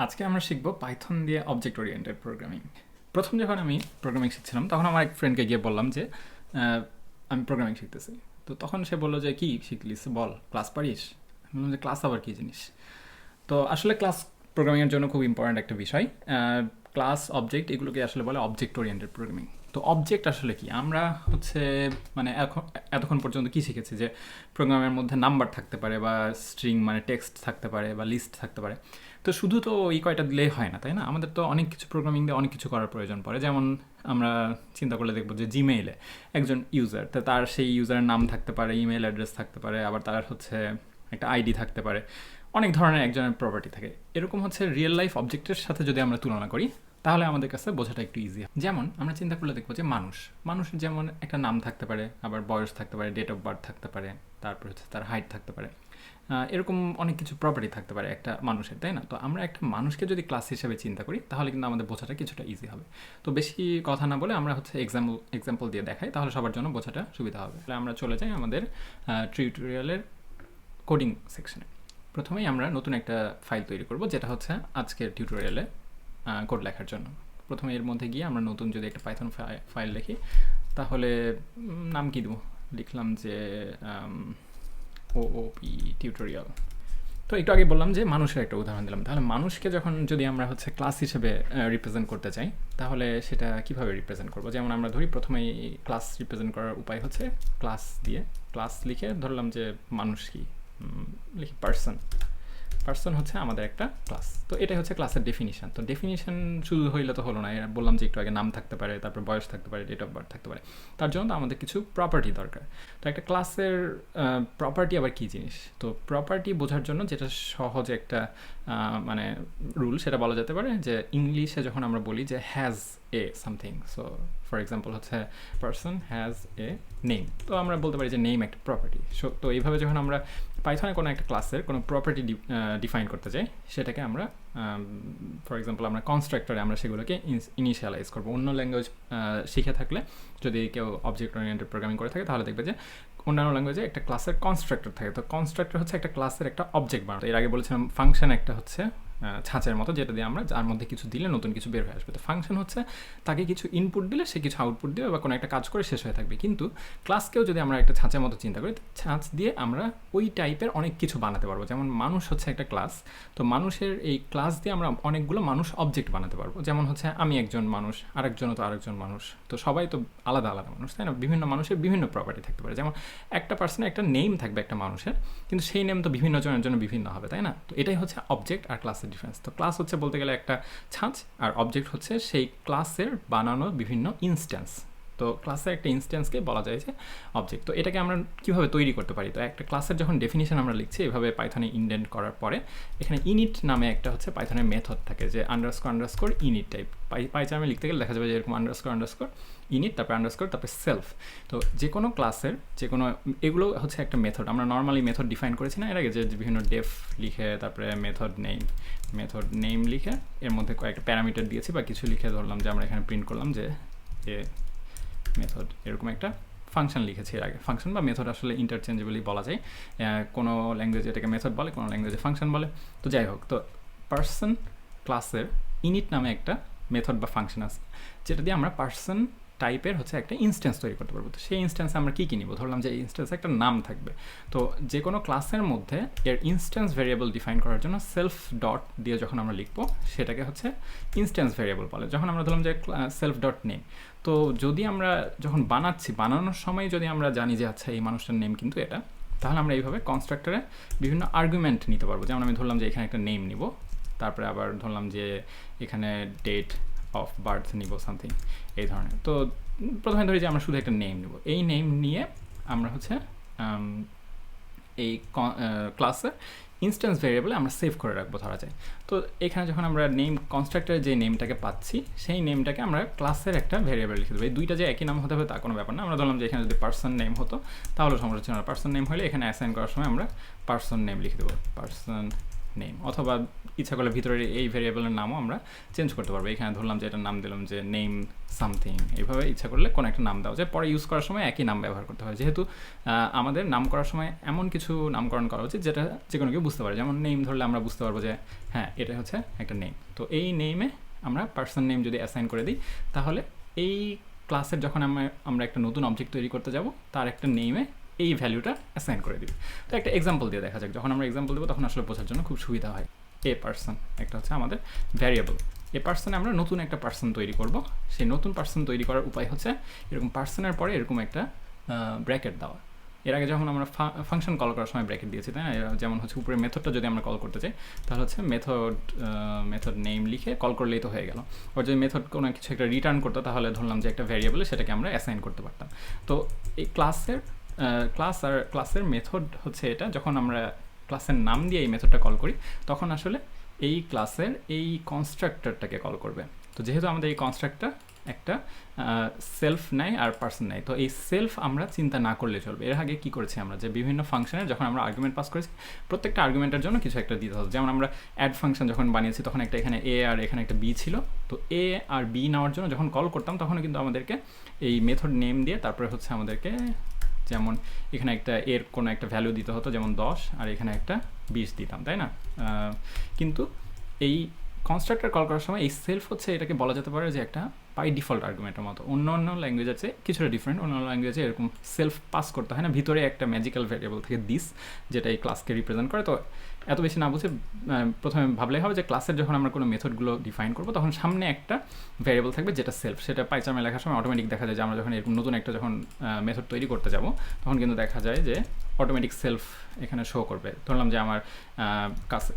আজকে আমরা শিখবো পাইথন দিয়ে অবজেক্ট ওরিয়েন্টেড প্রোগ্রামিং। প্রথম যখন আমি প্রোগ্রামিং শিখছিলাম তখন আমার এক ফ্রেন্ডকে গিয়ে বললাম যে আমি প্রোগ্রামিং শিখতেছি। তো তখন সে বললো যে কি শিখলিস বল, ক্লাস পারিস? আমি বললাম যে ক্লাস আবার কী জিনিস। তো আসলে ক্লাস প্রোগ্রামিংয়ের জন্য খুব ইম্পর্ট্যান্ট একটা বিষয়। ক্লাস অবজেক্ট এগুলোকে আসলে বলে অবজেক্ট ওরিয়েন্টেড প্রোগ্রামিং। তো অবজেক্ট আসলে কি, আমরা হচ্ছে মানে এতক্ষণ পর্যন্ত কি শিখেছি যে প্রোগ্রামের মধ্যে নাম্বার থাকতে পারে বা স্ট্রিং মানে টেক্সট থাকতে পারে বা লিস্ট থাকতে পারে। তো শুধু তো এই কয়টা দিলেই হয় না, তাই না? আমাদের তো অনেক কিছু প্রোগ্রামিং দিয়ে অনেক কিছু করার প্রয়োজন পড়ে। যেমন আমরা চিন্তা করলে দেখবো যে জিমেইলে একজন ইউজার, তো তার সেই ইউজারের নাম থাকতে পারে, ইমেল অ্যাড্রেস থাকতে পারে, আবার তার হচ্ছে একটা আইডি থাকতে পারে, অনেক ধরনের একজনের প্রপার্টি থাকে। এরকম হচ্ছে রিয়েল লাইফ অবজেক্টের সাথে যদি আমরা তুলনা করি তাহলে আমাদের কাছে বোঝাটা একটু ইজি। যেমন আমরা চিন্তা করলে দেখবো যে মানুষের যেমন একটা নাম থাকতে পারে, আবার বয়স থাকতে পারে, ডেট অফ বার্থ থাকতে পারে, তারপর হচ্ছে তার হাইট থাকতে পারে, এরকম অনেক কিছু প্রপার্টি থাকতে পারে একটা মানুষের, তাই না? তো আমরা একটা মানুষকে যদি ক্লাস হিসেবে চিন্তা করি তাহলে কিন্তু আমাদের বোঝাটা কিছুটা ইজি হবে। তো বেশি কথা না বলে আমরা হচ্ছে এক্সাম্পল দিয়ে দেখাই, তাহলে সবার জন্য বোঝাটা সুবিধা হবে। তাহলে আমরা চলে যাই আমাদের টিউটোরিয়ালের কোডিং সেকশনে। প্রথমেই আমরা নতুন একটা ফাইল তৈরি করব, যেটা হচ্ছে আজকের টিউটোরিয়ালে কোড লেখার জন্য। প্রথমে এর মধ্যে গিয়ে আমরা নতুন যদি একটা পাইথন ফাইল লিখি তাহলে নাম কি দেবো, লিখলাম যে ওওপি টিউটোরিয়াল। তো একটু আগে বললাম যে মানুষের একটা উদাহরণ দিলাম। তাহলে মানুষকে যখন যদি আমরা হচ্ছে ক্লাস হিসেবে রিপ্রেজেন্ট করতে চাই তাহলে সেটা কিভাবে রিপ্রেজেন্ট করবো? যেমন আমরা ধরি প্রথমেই ক্লাস রিপ্রেজেন্ট করার উপায় হচ্ছে ক্লাস দিয়ে, ক্লাস লিখে ধরলাম যে মানুষ কি, লিখি পার্সন হচ্ছে আমাদের একটা ক্লাস। তো এটাই হচ্ছে ক্লাসের ডেফিনিশন। তো ডেফিনিশন শুধু হইলে তো হলো না, বললাম যে একটু আগে নাম থাকতে পারে, তারপর বয়স থাকতে পারে, ডেট অফ বার্থ থাকতে পারে। তার জন্য তো আমাদের কিছু প্রপার্টি দরকার। তো একটা ক্লাসের প্রপার্টি আবার কী জিনিস? তো প্রপার্টি বোঝার জন্য যেটা সহজে একটা মানে রুল, সেটা বলা যেতে পারে যে ইংলিশে যখন আমরা বলি যে has a something, so for example হচ্ছে পার্সন হ্যাজ এ নেম, তো আমরা বলতে পারি যে নেম একটা প্রপার্টি। সো তো এইভাবে যখন আমরা পাইথনে কোনো একটা ক্লাসের কোনো প্রপার্টি ডিফাইন করতে চাই, সেটাকে আমরা ফর এক্সাম্পল আমরা কনস্ট্রাক্টরে আমরা সেগুলোকে ইনিশিয়ালাইজ করবো। অন্য ল্যাঙ্গুয়েজ শিখে থাকলে, যদি কেউ অবজেক্ট ওরিয়েন্টেড প্রোগ্রামিং করে থাকে তাহলে দেখবে যে অন্যান্য ল্যাঙ্গুয়েজে একটা ক্লাসের কনস্ট্রাক্টর থাকে। তো কনস্ট্রাক্টর হচ্ছে একটা ক্লাসের একটা অবজেক্ট বানাতো। এর আগে বলেছিলাম ফাংশন একটা হচ্ছে ছাঁচের মতো, যেটা দিয়ে আমরা যার মধ্যে কিছু দিলে নতুন কিছু বের হয়ে আসবে। তো ফাংশন হচ্ছে তাকে কিছু ইনপুট দিলে সে কিছু আউটপুট দিবে বা কোনো একটা কাজ করে শেষ হয়ে থাকবে। কিন্তু ক্লাসকেও যদি আমরা একটা ছাঁচের মতো চিন্তা করি, ছাঁচ দিয়ে আমরা ওই টাইপের অনেক কিছু বানাতে পারবো। যেমন মানুষ হচ্ছে একটা ক্লাস, তো মানুষের এই ক্লাস দিয়ে আমরা অনেকগুলো মানুষ অবজেক্ট বানাতে পারবো। যেমন হচ্ছে আমি একজন মানুষ, আরেকজনও তো আরেকজন মানুষ, তো সবাই তো আলাদা আলাদা মানুষ, তাই না? বিভিন্ন মানুষের বিভিন্ন প্রপার্টি থাকতে পারে। যেমন একটা পার্সনের একটা নেম থাকবে একটা মানুষের, কিন্তু সেই নেম তো বিভিন্ন জনের জন্য বিভিন্ন হবে, তাই না? তো এটাই হচ্ছে অবজেক্ট আর ক্লাসের ডিফারেন্স। তো ক্লাস হচ্ছে বলতে গেলে একটা ছাঁচ, আর অবজেক্ট হচ্ছে সেই ক্লাসের বানানো বিভিন্ন ইনস্ট্যান্স। তো ক্লাসের একটা ইনস্ট্যান্সকে বলা যায় যে অবজেক্ট। তো এটাকে আমরা কীভাবে তৈরি করতে পারি? তো একটা ক্লাসের যখন ডেফিনিশন আমরা লিখছি এভাবে পাইথনে ইনডেন্ট করার পরে এখানে ইনিট নামে একটা হচ্ছে পাইথনের মেথড থাকে, যে আন্ডারস্কোর ইনিট টাইপ। পাইচার্মে লিখতে গেলে দেখা যাবে যে এরকম আন্ডারস্কোর ইনিট, তারপরে আন্ডারস্কোর, তারপরে সেলফ। তো যে কোনো ক্লাসের যে কোনো এগুলো হচ্ছে একটা মেথড। আমরা নর্মালি মেথড ডিফাইন করেছি না এর আগে, যে বিভিন্ন ডেফ লিখে তারপরে মেথড নেম লিখে এর মধ্যে কয়েকটা প্যারামিটার দিয়েছি বা কিছু লিখে ধরলাম যে আমরা এখানে প্রিন্ট করলাম যে মেথড, এরকম একটা ফাংশন লিখেছি এর আগে। ফাংশন বা মেথড আসলে ইন্টারচেঞ্জেবলি বলা যায়, কোনো ল্যাঙ্গুয়েজে এটাকে মেথড বলে, কোনো ল্যাঙ্গুয়েজে ফাংশন বলে। তো যাই হোক, তো পার্সন ক্লাসের ইনিট নামে একটা মেথড বা ফাংশন আছে, যেটা দিয়ে আমরা পার্সন টাইপের হচ্ছে একটা ইনস্ট্যান্স তৈরি করতে পারবো। তো সেই ইনস্ট্যান্সে আমরা কী নিব? ধরলাম যে এই ইনস্ট্যান্সে একটা নাম থাকবে। তো যে কোনো ক্লাসের মধ্যে এর ইনস্ট্যান্স ভেরিয়েবল ডিফাইন করার জন্য সেলফ ডট দিয়ে যখন আমরা লিখবো সেটাকে হচ্ছে ইনস্ট্যান্স ভেরিয়েবল বলে। যখন আমরা ধরলাম যে সেলফ ডট নেম, তো যদি আমরা যখন বানানোর সময় যদি আমরা জানি যে আচ্ছা এই মানুষটার নেম কিন্তু এটা, তাহলে আমরা এইভাবে কনস্ট্রাক্টরে বিভিন্ন আর্গুমেন্ট নিতে পারবো। যেমন আমি ধরলাম যে এখানে একটা নেম নিব, তারপরে আবার ধরলাম যে এখানে ডেট অফ বার্থ নিব সামথিং এই ধরনের। তো প্রথমে ধরি যে আমরা শুধু একটা নেম নিব, এই নেম নিয়ে আমরা হচ্ছে এই ক্লাসে ইনস্ট্যান্স ভেরিয়েবলে আমরা সেভ করে রাখবো ধরা যায়। তো এখানে যখন আমরা নেম কনস্ট্রাক্টরের যে নেমটাকে পাচ্ছি সেই নেমটাকে আমরা ক্লাসের একটা ভেরিয়েবল লিখে দেবো। এই দুইটা যে একই নাম হতে হবে তা কোনো ব্যাপার না। আমরা ধরলাম যে এখানে যদি পার্সন নেম হতো তাহলে সমস্যা ছিল না। পার্সন নেম হলে এখানে অ্যাসাইন করার সময় আমরা পার্সন নেম লিখে দেবো, পার্সন নেম, অথবা ইচ্ছা করলে ভিতরের এই ভেরিয়েবলের নামও আমরা চেঞ্জ করতে পারবো। এখানে ধরলাম যে এটার নাম দিলাম যে নেম সামথিং, এইভাবে ইচ্ছা করলে কোনো একটা নাম দেওয়া যায়, পরে ইউজ করার সময় একই নাম ব্যবহার করতে হয়। যেহেতু আমাদের নাম করার সময় এমন কিছু নামকরণ করা উচিত যেটা যে কোনো কেউ বুঝতে পারে। যেমন নেম ধরলে আমরা বুঝতে পারবো যে হ্যাঁ এটা হচ্ছে একটা নেম। তো এই নেমে আমরা পার্সন নেম যদি অ্যাসাইন করে দিই, তাহলে এই ক্লাসের যখন আমরা একটা নতুন অবজেক্ট তৈরি করতে যাব, তার একটা নেমে এই ভ্যালুটা অ্যাসাইন করে দিই। তো একটা এক্সাম্পল দিয়ে দেখা যাক। যখন আমরা এক্সাম্পল দেবো তখন আসলে বোঝার জন্য খুব সুবিধা হয়। এ পার্সন একটা হচ্ছে আমাদের ভ্যারিয়েবল। এ পার্সনে আমরা নতুন একটা পার্সন তৈরি করব। সেই নতুন পার্সন তৈরি করার উপায় হচ্ছে এরকম পার্সনের পরে এরকম একটা ব্র্যাকেট দেওয়া। এর আগে যখন আমরা ফাংশন কল করার সময় ব্র্যাকেট দিয়েছি, তাই না? যেমন হচ্ছে উপরে মেথডটা যদি আমরা কল করতে চাই, তাহলে হচ্ছে মেথড নেম লিখে কল করলেই তো হয়ে গেল। ওর যদি মেথড কোনো কিছু একটা রিটার্ন করতো, তাহলে ধরলাম যে একটা ভ্যারিয়েবলে সেটাকে আমরা অ্যাসাইন করতে পারতাম। তো এই ক্লাসের মেথড হচ্ছে এটা। যখন আমরা ক্লাসের নাম দিয়ে এই মেথডটা কল করি, তখন আসলে এই ক্লাসের এই কনস্ট্রাক্টরটাকে কল করবে। তো যেহেতু আমাদের এই কনস্ট্রাক্টর একটা সেলফ নেয় আর পার্সন নেয়, তো এই সেলফ আমরা চিন্তা না করলে চলবে। এর আগে কী করেছি আমরা, যে বিভিন্ন ফাংশনের যখন আমরা আর্গুমেন্ট পাস করেছি, প্রত্যেকটা আর্গুমেন্টের জন্য কিছু একটা দিতে হতো। যেমন আমরা অ্যাড ফাংশন যখন বানিয়েছি, তখন একটা এখানে এ আর এখানে একটা বি ছিল। তো এ আর বি নেওয়ার জন্য যখন কল করতাম, তখন কিন্তু আমাদেরকে এই মেথড নেম দিয়ে তারপরে হচ্ছে আমাদেরকে, যেমন এখানে একটা এর কোনো একটা ভ্যালু দিতে হতো, যেমন 10, আর এখানে একটা 20 দিতাম, তাই না? কিন্তু এই কনস্ট্রাক্টর কল করার সময় এই সেলফ হচ্ছে, এটাকে বলা যেতে পারে যে একটা বাই ডিফল্ট আর্গুমেন্টের মতো। অন্য ল্যাঙ্গুয়েজ আছে কিছুটা ডিফারেন্ট। অন্য ল্যাঙ্গুয়েজে এরকম সেলফ পাস করতে হয় না, ভিতরে একটা ম্যাজিক্যাল ভ্যারিয়েবল থেকে দিস, যেটা এই ক্লাসকে রিপ্রেজেন্ট করে। তো এত বেশি না বুঝে প্রথমে ভাবলেই হবে যে ক্লাসের যখন আমরা কোনো মেথডগুলো ডিফাইন করবো, তখন সামনে একটা ভ্যারিয়েবল থাকবে যেটা সেলফ। সেটা পাইচার্মে লেখার সময় অটোমেটিক দেখা যায় যে আমরা যখন এরকম নতুন একটা যখন মেথড তৈরি করতে যাব, তখন কিন্তু দেখা যায় যে অটোমেটিক সেলফ এখানে শো করবে। ধরলাম যে আমার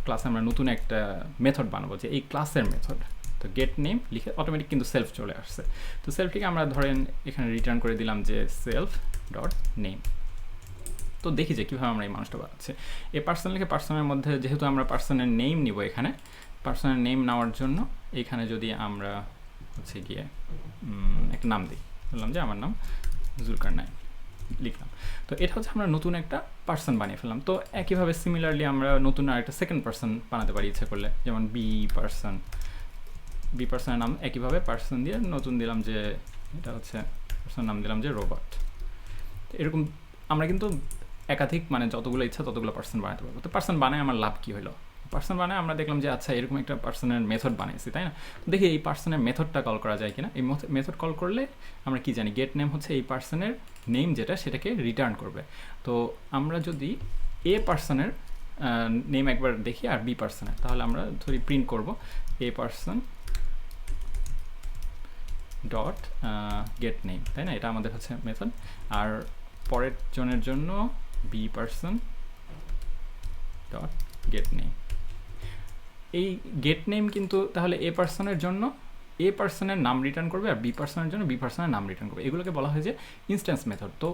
ক্লাসে আমরা নতুন একটা মেথড বানাবো, যে এই ক্লাসের মেথড, তো গেট নেম লিখে অটোমেটিক কিন্তু সেলফ চলে আসছে। তো সেলফটিকে আমরা ধরেন এখানে রিটার্ন করে দিলাম যে সেলফ ডট নেম। তো দেখি যে কীভাবে আমরা এই মানুষটা বানাচ্ছি। এই পার্সন লিখে পার্সনের মধ্যে যেহেতু আমরা পার্সনের নেম নিব, এখানে পার্সনের নেম নেওয়ার জন্য এখানে যদি আমরা হচ্ছে গিয়ে একটা নাম দিই, বললাম যে আমার নাম জুলকারনাইন লিখলাম। তো এটা হচ্ছে আমরা নতুন একটা পার্সন বানিয়ে ফেললাম। তো একইভাবে সিমিলারলি আমরা নতুন আর একটা সেকেন্ড পার্সন বানাতে পারি ইচ্ছে করলে, যেমন বি পার্সনের নাম একইভাবে পার্সন দিয়ে নতুন দিলাম যে এটা হচ্ছে পার্সনের নাম দিলাম যে রোবট। এরকম আমরা কিন্তু একাধিক মানে যতগুলো ইচ্ছা ততগুলো পার্সন বানাতে পারবো। তো পার্সন বানায় আমার লাভ কী হলো? পার্সন বানায় আমরা দেখলাম যে আচ্ছা এরকম একটা পার্সনের মেথড বানিয়েছি, তাই না? দেখি এই পার্সনের মেথডটা কল করা যায় কিনা। এই মেথড কল করলে আমরা কি জানি, গেট নেম হচ্ছে এই পার্সনের নেম যেটা, সেটাকে রিটার্ন করবে। তো আমরা যদি এ পার্সনের নেম একবার দেখি আর বি পার্সনের, তাহলে আমরা ধরি প্রিন্ট করব এ পার্সন ডট গেট নেম, তাই না? এটা আমাদের হচ্ছে মেথড। আর পরের জনের জন্য b person dot get name. এই গেট নেম কিন্তু তাহলে এ পার্সনের জন্য এ পার্সনের নাম রিটার্ন করবে, আর বি পার্সনের জন্য বি পার্সনের নাম রিটার্ন করবে। এগুলোকে বলা হয় যে ইনস্ট্যান্স মেথড। তো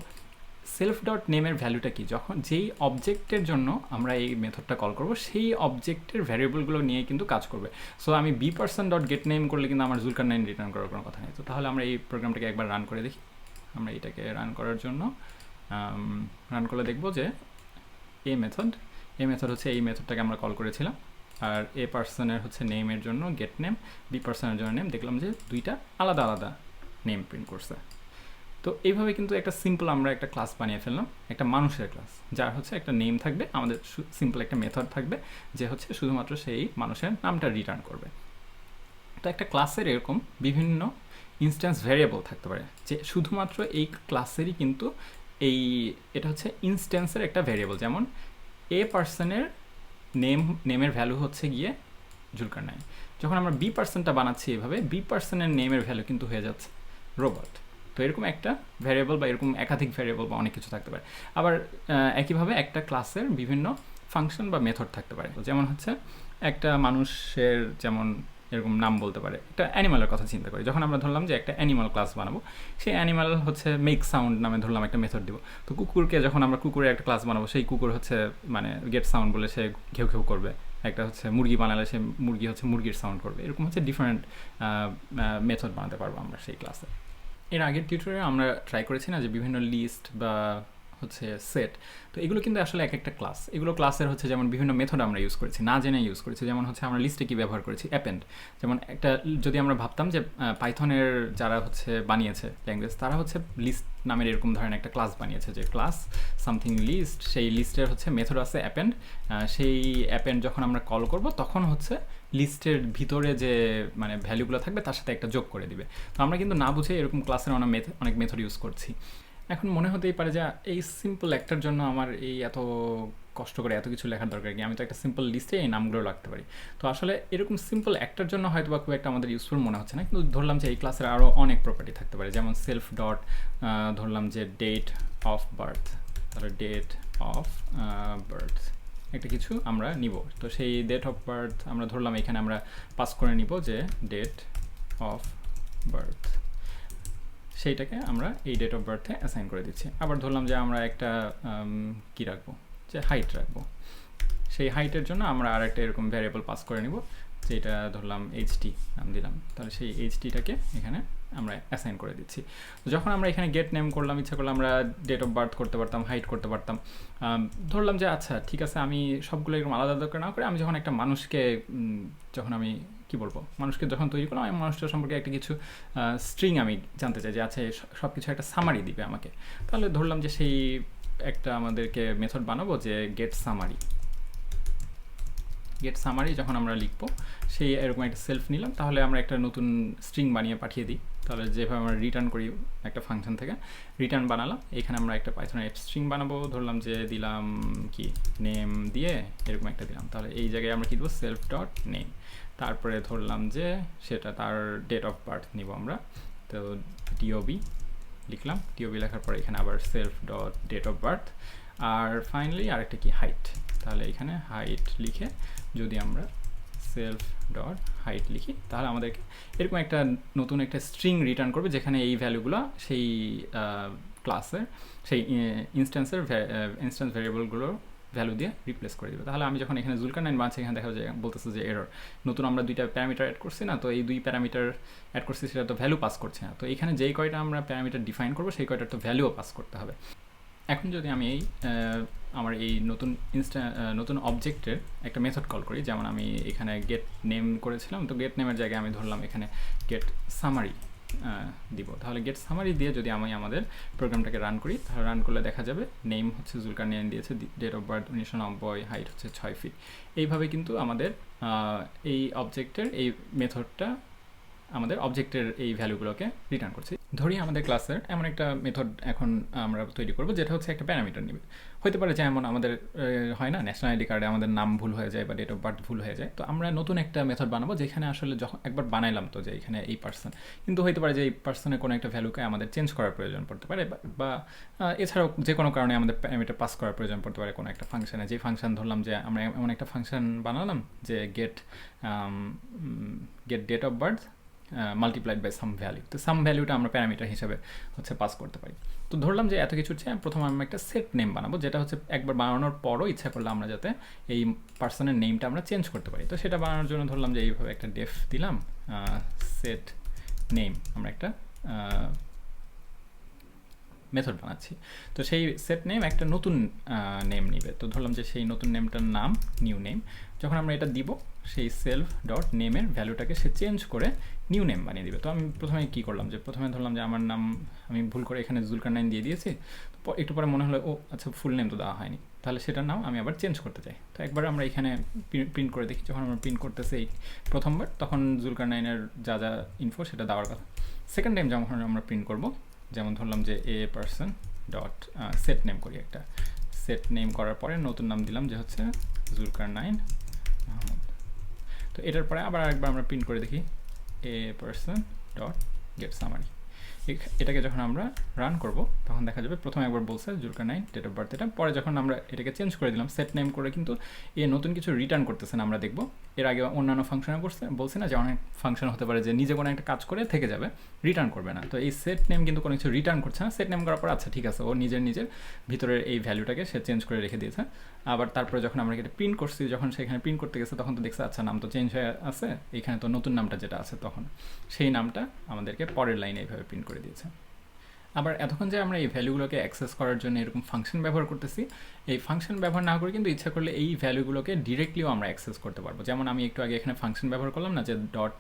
সেলফ ডট নেমের ভ্যালুটা কি, যখন যেই অবজেক্টের জন্য আমরা এই মেথডটা কল করব, সেই অবজেক্টের ভ্যারিয়েবলগুলো নিয়ে কিন্তু কাজ করবে। সো আমি b person dot get name করলে কিন্তু আমার জুলকারনাইন রিটার্ন করার কোনো কথা নেই। তো তাহলে আমরা এই প্রোগ্রামটাকে একবার রান করে দেখি। আমরা এটাকে রান করার জন্য রান করলে দেখব যে এই মেথড হচ্ছে এই মেথডটাকে আমরা কল করেছিলাম, আর এ পার্সনের হচ্ছে নেমের জন্য গেট নেম, বি পার্সনের জন্য নেম, দেখলাম যে দুইটা আলাদা আলাদা নেম প্রিন্ট করছে। তো এইভাবে কিন্তু একটা সিম্পল আমরা একটা ক্লাস বানিয়ে ফেললাম, একটা মানুষের ক্লাস, যার হচ্ছে একটা নেম থাকবে, আমাদের সিম্পল একটা মেথড থাকবে যে হচ্ছে শুধুমাত্র সেই মানুষের নামটা রিটার্ন করবে। তো একটা ক্লাসের এরকম বিভিন্ন ইনস্ট্যান্স ভ্যারিয়েবল থাকতে পারে, যে শুধুমাত্র এই ক্লাসেরই কিন্তু এটা হচ্ছে ইনস্ট্যান্সের একটা ভ্যারিয়েবল। যেমন এ পার্সনের নেমের ভ্যালু হচ্ছে গিয়ে জুলকারনাইন। যখন আমরা বি পার্সনটা বানাচ্ছি এভাবে, বি পার্সনের নেমের ভ্যালু কিন্তু হয়ে যাচ্ছে রোবট। তো এরকম একটা ভ্যারিয়েবল বা এরকম একাধিক ভ্যারিয়েবল বা অনেক কিছু থাকতে পারে। আবার একইভাবে একটা ক্লাসের বিভিন্ন ফাংশন বা মেথড থাকতে পারে। যেমন হচ্ছে একটা মানুষের যেমন এরকম নাম বলতে পারে। একটা অ্যানিমালের কথা চিন্তা করি, যখন আমরা ধরলাম যে একটা অ্যানিমাল ক্লাস বানাবো, সেই অ্যানিমাল হচ্ছে মেক সাউন্ড নামে ধরলাম একটা মেথড দিব। তো কুকুরকে যখন আমরা কুকুরের একটা ক্লাস বানাবো, সেই কুকুর হচ্ছে মানে গেট সাউন্ড বলে সে ঘেউ ঘেউ করবে। একটা হচ্ছে মুরগি বানালে সে মুরগি হচ্ছে মুরগির সাউন্ড করবে। এরকম হচ্ছে ডিফারেন্ট মেথড বানাতে পারবো আমরা সেই ক্লাসে। এর আগের টিউটোরিয়ালে আমরা ট্রাই করেছি না যে বিভিন্ন লিস্ট বা হচ্ছে সেট। তো এগুলো কিন্তু আসলে এক একটা ক্লাস, এগুলো ক্লাসের হচ্ছে যেমন বিভিন্ন মেথড আমরা ইউজ করেছি, না জেনে ইউজ করেছি। যেমন হচ্ছে আমরা লিস্টে কি ব্যবহার করেছি, অ্যাপেন্ড। যেমন একটা যদি আমরা ভাবতাম যে পাইথনের যারা হচ্ছে বানিয়েছে ল্যাঙ্গুয়েজ, তারা হচ্ছে লিস্ট নামের এরকম ধরনের একটা ক্লাস বানিয়েছে, যে ক্লাস সামথিং লিস্ট, সেই লিস্টের হচ্ছে মেথড আছে অ্যাপেন্ড। সেই অ্যাপেন্ড যখন আমরা কল করব তখন হচ্ছে লিস্টের ভিতরে যে মানে ভ্যালুগুলো থাকবে তার সাথে একটা যোগ করে দিবে। তো আমরা কিন্তু না বুঝে এরকম ক্লাসের অনেক মেথড ইউজ করছি। এখন মনে হতেই পারে যে এই সিম্পল একটার জন্য আমার এই এত কষ্ট করে এত কিছু লেখার দরকার কি, আমি তো একটা সিম্পল লিস্টে এই নামগুলো রাখতে পারি। তো আসলে এরকম সিম্পল একটার জন্য হয়তো বা খুব একটা আমাদের ইউজফুল মনে হচ্ছে না, কিন্তু ধরলাম যে এই ক্লাসের আরও অনেক প্রপার্টি থাকতে পারে, যেমন সেলফ ডট, ধরলাম যে ডেট অফ বার্থ, তাহলে ডেট অফ বার্থ একটা কিছু আমরা নিব। তো সেই ডেট অফ বার্থ আমরা ধরলাম এখানে আমরা পাস করে নিব যে ডেট অফ বার্থ, সেইটাকে আমরা এই ডেট অফ বার্থে অ্যাসাইন করে দিচ্ছি। আবার ধরলাম যে আমরা একটা কি রাখবো, যে হাইট রাখবো, সেই হাইটের জন্য আমরা আর একটা এরকম ভ্যারিয়েবল পাস করে নিব, যেটা ধরলাম এইচটি নাম দিলাম। তাহলে সেই এইচটিটাকে এখানে আমরা অ্যাসাইন করে দিচ্ছি। তো যখন আমরা এখানে গেট নেম করলাম, ইচ্ছা করলে আমরা ডেট অফ বার্থ করতে পারতাম, হাইট করতে পারতাম। ধরলাম যে আচ্ছা ঠিক আছে, আমি সবগুলো এরকম আলাদা আলাদা করে না করে আমি যখন একটা মানুষকে যখন আমি কি বলবো, মানুষকে যখন তৈরি করলাম, আমি মানুষটার সম্পর্কে একটা কিছু স্ট্রিং আমি জানতে চাই যে আচ্ছা সব কিছু একটা সামারি দিবে আমাকে। তাহলে ধরলাম যে সেই একটা আমাদেরকে মেথড বানাবো যে গেট সামারি। গেট সামারি যখন আমরা লিখবো, সেই এরকম একটা সেলফ নিলাম, তাহলে আমরা একটা নতুন স্ট্রিং বানিয়ে পাঠিয়ে দিই। তাহলে যেভাবে আমরা রিটার্ন করি একটা ফাংশন থেকে, রিটার্ন বানালাম, এখানে আমরা একটা পাইথনের স্ট্রিং বানাবো, ধরলাম যে দিলাম কি নেম দিয়ে এরকম একটা দিলাম। তাহলে এই জায়গায় আমরা কি দেবো, সেলফ ডট নেম। তারপরে ধরলাম যে সেটা তার ডেট অফ বার্থ নিব আমরা, তো টিওবি লিখলাম। টিওবি লেখার পরে এখানে আবার self dot date of birth, আর ফাইনালি আরেকটা কি হাইট। তাহলে এখানে হাইট লিখে যদি আমরা সেলফ ডট হাইট লিখি, তাহলে আমাদেরকে এরকম একটা নতুন একটা স্ট্রিং রিটার্ন করবে, যেখানে এই ভ্যালুগুলো সেই ক্লাসের সেই ইনস্ট্যান্স ভ্যারিয়েবলগুলোর ভ্যালু দিয়ে রিপ্লেস করে দেবে। তাহলে আমি যখন এখানে জুলকারনাইন বানাচ্ছি, এখানে দেখা যায় বলতেছে যে এরর, নতুন আমরা দুইটা প্যারামিটার অ্যাড করছি না, তো এই দুই প্যারামিটার অ্যাড করছি, সেটা তো ভ্যালু পাস করছে না। তো এখানে যেই কয়টা আমরা প্যারামিটার ডিফাইন করবো, সেই কয়টার তো ভ্যালুও পাস করতে হবে। এখন যদি আমি এই আমার এই নতুন অবজেক্টের একটা মেথড কল করি, যেমন আমি এখানে গেট নেম করেছিলাম, তো গেট নেমের জায়গায় আমি ধরলাম এখানে গেট সামারি দিব। তাহলে গেট সামারি দিয়ে যদি আমি আমাদের প্রোগ্রামটাকে রান করি, তাহলে রান করলে দেখা যাবে নেম হচ্ছে জুলকারনাইন দিয়েছে, ডেট অফ বার্থ 1990, হাইট হচ্ছে 6 ফিট। এইভাবে কিন্তু আমাদের এই অবজেক্টের এই মেথডটা আমাদের অবজেক্টের এই ভ্যালুগুলোকে রিটার্ন করছি। ধরি আমাদের ক্লাসের এমন একটা মেথড এখন আমরা তৈরি করব, যেটা হচ্ছে একটা প্যারামিটার নেবে। হতে পারে যেমন আমাদের হয় না, ন্যাশনাল আইডি কার্ডে আমাদের নাম ভুল হয়ে যায় বা ডেট অফ বার্থ ভুল হয়ে যায়, তো আমরা নতুন একটা মেথড বানাবো, যেখানে আসলে যখন একবার বানাইলাম তো যে এখানে এই পার্সন, কিন্তু হতে পারে যে এই পার্সনের কোনো একটা ভ্যালুকে আমাদের চেঞ্জ করার প্রয়োজন পড়তে পারে, বা এছাড়াও যে কোনো কারণে আমাদের প্যারামিটার পাস করার প্রয়োজন পড়তে পারে কোনো একটা ফাংশনে। যে ফাংশন ধরলাম যে আমরা এমন একটা ফাংশন বানালাম যে get date of birth multiplied by some value, তো সাম ভ্যালুটা আমরা প্যারামিটার হিসেবে হচ্ছে পাস করতে পারি। তো ধরলাম যে এত কিছু হচ্ছে, প্রথমে আমরা একটা সেট নেম বানাবো, যেটা হচ্ছে একবার বানানোর পরও ইচ্ছা করলে আমরা যাতে এই পার্সনের নেমটা আমরা চেঞ্জ করতে পারি। তো সেটা বানানোর জন্য ধরলাম যে এইভাবে একটা ডেফ দিলাম, সেট নেম, আমরা একটা মেথড বানাচ্ছি। তো সেই সেট নেম একটা নতুন নেম নিবে, তো ধরলাম যে সেই নতুন নেমটার নাম নিউ নেম। যখন আমরা এটা দিব, সেই সেলফ ডট নেমের ভ্যালুটাকে সে চেঞ্জ করে নিউ নেম বানিয়ে দিবে। তো আমি প্রথমে কী করলাম, যে প্রথমে ধরলাম যে আমার নাম আমি ভুল করে এখানে জুলকারনাইন দিয়ে দিয়েছি, তো একটু পরে মনে হলো ও আচ্ছা ফুল নেম তো দেওয়া হয়নি, তাহলে সেটার নাম আমি আবার চেঞ্জ করতে চাই। তো একবার আমরা এখানে প্রিন্ট করে দেখি, যখন আমরা প্রিন্ট করতেছি এই প্রথমবার, তখন জুলকারনাইনের যা যা ইনফো সেটা দেওয়ার কথা। সেকেন্ড টাইম যখন আমরা প্রিন্ট করব, যেমন ধরলাম যে a person dot set name করি, একটা সেট নেম করার পরে নতুন নাম দিলাম যে হচ্ছে জুলকারনাইন মাহমুদ। তো এটার পরে আবার আরেকবার আমরা প্রিন্ট করে দেখি এ পার্সন ডট গেট সামারি। এটাকে যখন আমরা রান করব, তখন দেখা যাবে প্রথমে একবার বলছে জুলকারনাইন ডেট অফ বার্থ, এটা পরে যখন আমরা এটাকে চেঞ্জ করে দিলাম সেট নেম করে, কিন্তু এ নতুন কিছু রিটার্ন করতেছে না। আমরা দেখব এর আগে অন্যান্য ফাংশনে বলছি না যে অনেক ফাংশন হতে পারে যে নিজে কোনো একটা কাজ করে থেকে যাবে, রিটার্ন করবে না। তো এই সেট নেম কিন্তু কোনো কিছু রিটার্ন করছে না। সেট নেম করার পর আচ্ছা ঠিক আছে, ও নিজের ভিতরের এই ভ্যালুটাকে সে চেঞ্জ করে রেখে দিয়েছে। আবার তারপরে যখন আমরা এটা প্রিন্ট করছি, যখন সেখানে প্রিন্ট করতে গেছে, তখন তো দেখছে আচ্ছা নাম তো চেঞ্জ হয়ে আছে, এখানে তো নতুন নামটা যেটা আছে তখন সেই নামটা আমাদেরকে পরের লাইনে এইভাবে প্রিন্ট করে দিয়েছে। আবার এতক্ষণ যে আমরা এই ভ্যালুগুলোকে অ্যাক্সেস করার জন্য এরকম ফাংশন ব্যবহার করতেছি, এই ফাংশন ব্যবহার না করে কিন্তু ইচ্ছা করলে এই ভ্যালুগুলোকে ডিরেক্টলিও আমরা অ্যাক্সেস করতে পারবো। যেমন আমি একটু আগে এখানে ফাংশন ব্যবহার করলাম না, যে ডট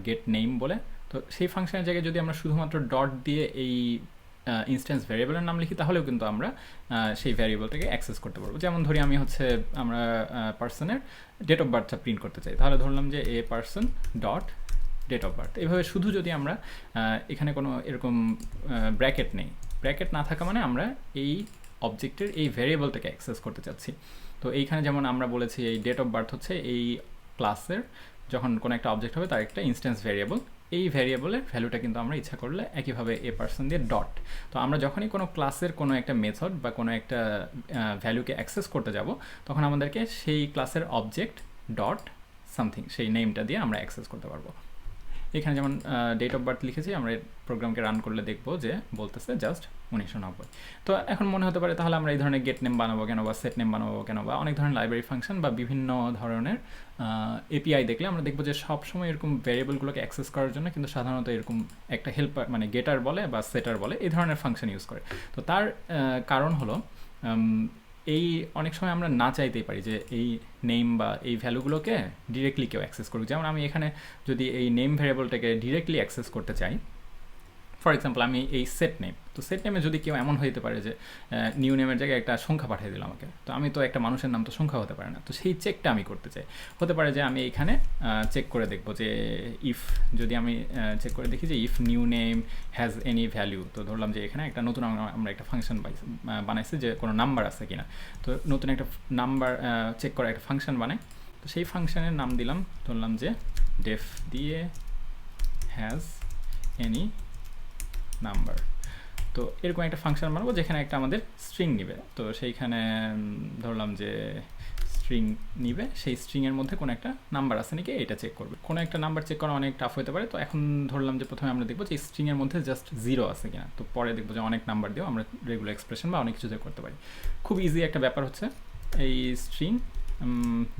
গেট নেম বলে, তো সেই ফাংশনের জায়গায় যদি আমরা শুধুমাত্র ডট দিয়ে এই ইনস্ট্যান্স ভ্যারিয়েবলের নাম লিখি, তাহলেও কিন্তু আমরা সেই ভ্যারিয়েবলটাকে অ্যাক্সেস করতে পারবো। যেমন ধরি আমি আমরা পার্সনের ডেট অফ বার্থটা প্রিন্ট করতে চাই, তাহলে ধরলাম যে a person dot date of birth. এইভাবে শুধু যদি আমরা এখানে কোনো এরকম ব্র্যাকেট নেই, ব্র্যাকেট না থাকা মানে আমরা এই অবজেক্টের এই ভ্যারিয়েবলটাকে অ্যাক্সেস করতে চাচ্ছি। তো এইখানে যেমন আমরা বলেছি এই ডেট অফ বার্থ হচ্ছে এই ক্লাসের যখন কোনো একটা অবজেক্ট হবে তার একটা ইনস্ট্যান্স ভ্যারিয়েবল, এই ভ্যারিয়েবলের ভ্যালুটা কিন্তু আমরা ইচ্ছা করলে একইভাবে এ পার্সন দিয়ে ডট। তো আমরা যখনই কোনো ক্লাসের কোনো একটা মেথড বা কোনো একটা ভ্যালুকে অ্যাক্সেস করতে যাব, তখন আমাদেরকে সেই ক্লাসের অবজেক্ট ডট সামথিং সেই নেমটা দিয়ে আমরা অ্যাক্সেস করতে পারবো। এখানে যেমন ডেট অফ বার্থ লিখেছি, আমরা প্রোগ্রামকে রান করলে দেখবো যে বলতেছে জাস্ট 1990। তো এখন মনে হতে পারে তাহলে আমরা এই ধরনের গেট নেম বানাবো কেন, বা সেট নেম বানাবো কেন, বা অনেক ধরনের লাইব্রেরি ফাংশন বা বিভিন্ন ধরনের এপিআই দেখলে আমরা দেখবো যে সবসময় এরকম ভ্যারিয়েবলগুলোকে অ্যাক্সেস করার জন্য কিন্তু সাধারণত এরকম একটা হেল্পার মানে গেটার বলে বা সেটার বলে এই ধরনের ফাংশন ইউজ করে। তো তার কারণ হলো এই অনেক সময় আমরা না চাইতেই পারি যে এই নেম বা এই ভ্যালুগুলোকে ডিরেক্টলি কেউ অ্যাক্সেস করুক। যেমন আমি এখানে যদি এই নেম ভ্যারিয়েবলটাকে ডিরেক্টলি অ্যাক্সেস করতে চাই, ফর এক্সাম্পল আমি এই সেট নেম, তো সেট নেমে যদি কেউ এমন হইতে পারে যে নিউ নেমের জায়গায় একটা সংখ্যা পাঠিয়ে দিল আমাকে, তো আমি তো একটা মানুষের নাম তো সংখ্যা হতে পারে না, তো সেই চেকটা আমি করতে চাই। হতে পারে যে আমি এখানে চেক করে দেখবো যে ইফ, যদি আমি চেক করে দেখি যে if new name has any value, তো ধরলাম যে এখানে একটা নতুন আমরা একটা ফাংশন বানাইছি যে কোনো নাম্বার আছে কিনা, তো নতুন একটা নাম্বার চেক করা একটা ফাংশন বানাই। তো সেই ফাংশনের নাম দিলাম, ধরলাম যে ডেফ দিয়ে হ্যাজ এনি নাম্বার। তো এরকম একটা ফাংশন বানাবো যেখানে একটা আমাদের স্ট্রিং নিবে, তো সেইখানে ধরলাম যে স্ট্রিং নিবে, সেই স্ট্রিংয়ের মধ্যে কোনো একটা নাম্বার আছে নাকি এটা চেক করবে। কোনো একটা নাম্বার চেক করা অনেক টাফ হতে পারে, তো এখন ধরলাম যে প্রথমে আমরা দেখবো যে স্ট্রিংয়ের মধ্যে জাস্ট 0 আছে কিনা, তো পরে দেখবো যে অনেক নাম্বার দিয়েও আমরা রেগুলার এক্সপ্রেশন বা অনেক কিছু চেক করতে পারি। খুব ইজি একটা ব্যাপার হচ্ছে এই স্ট্রিং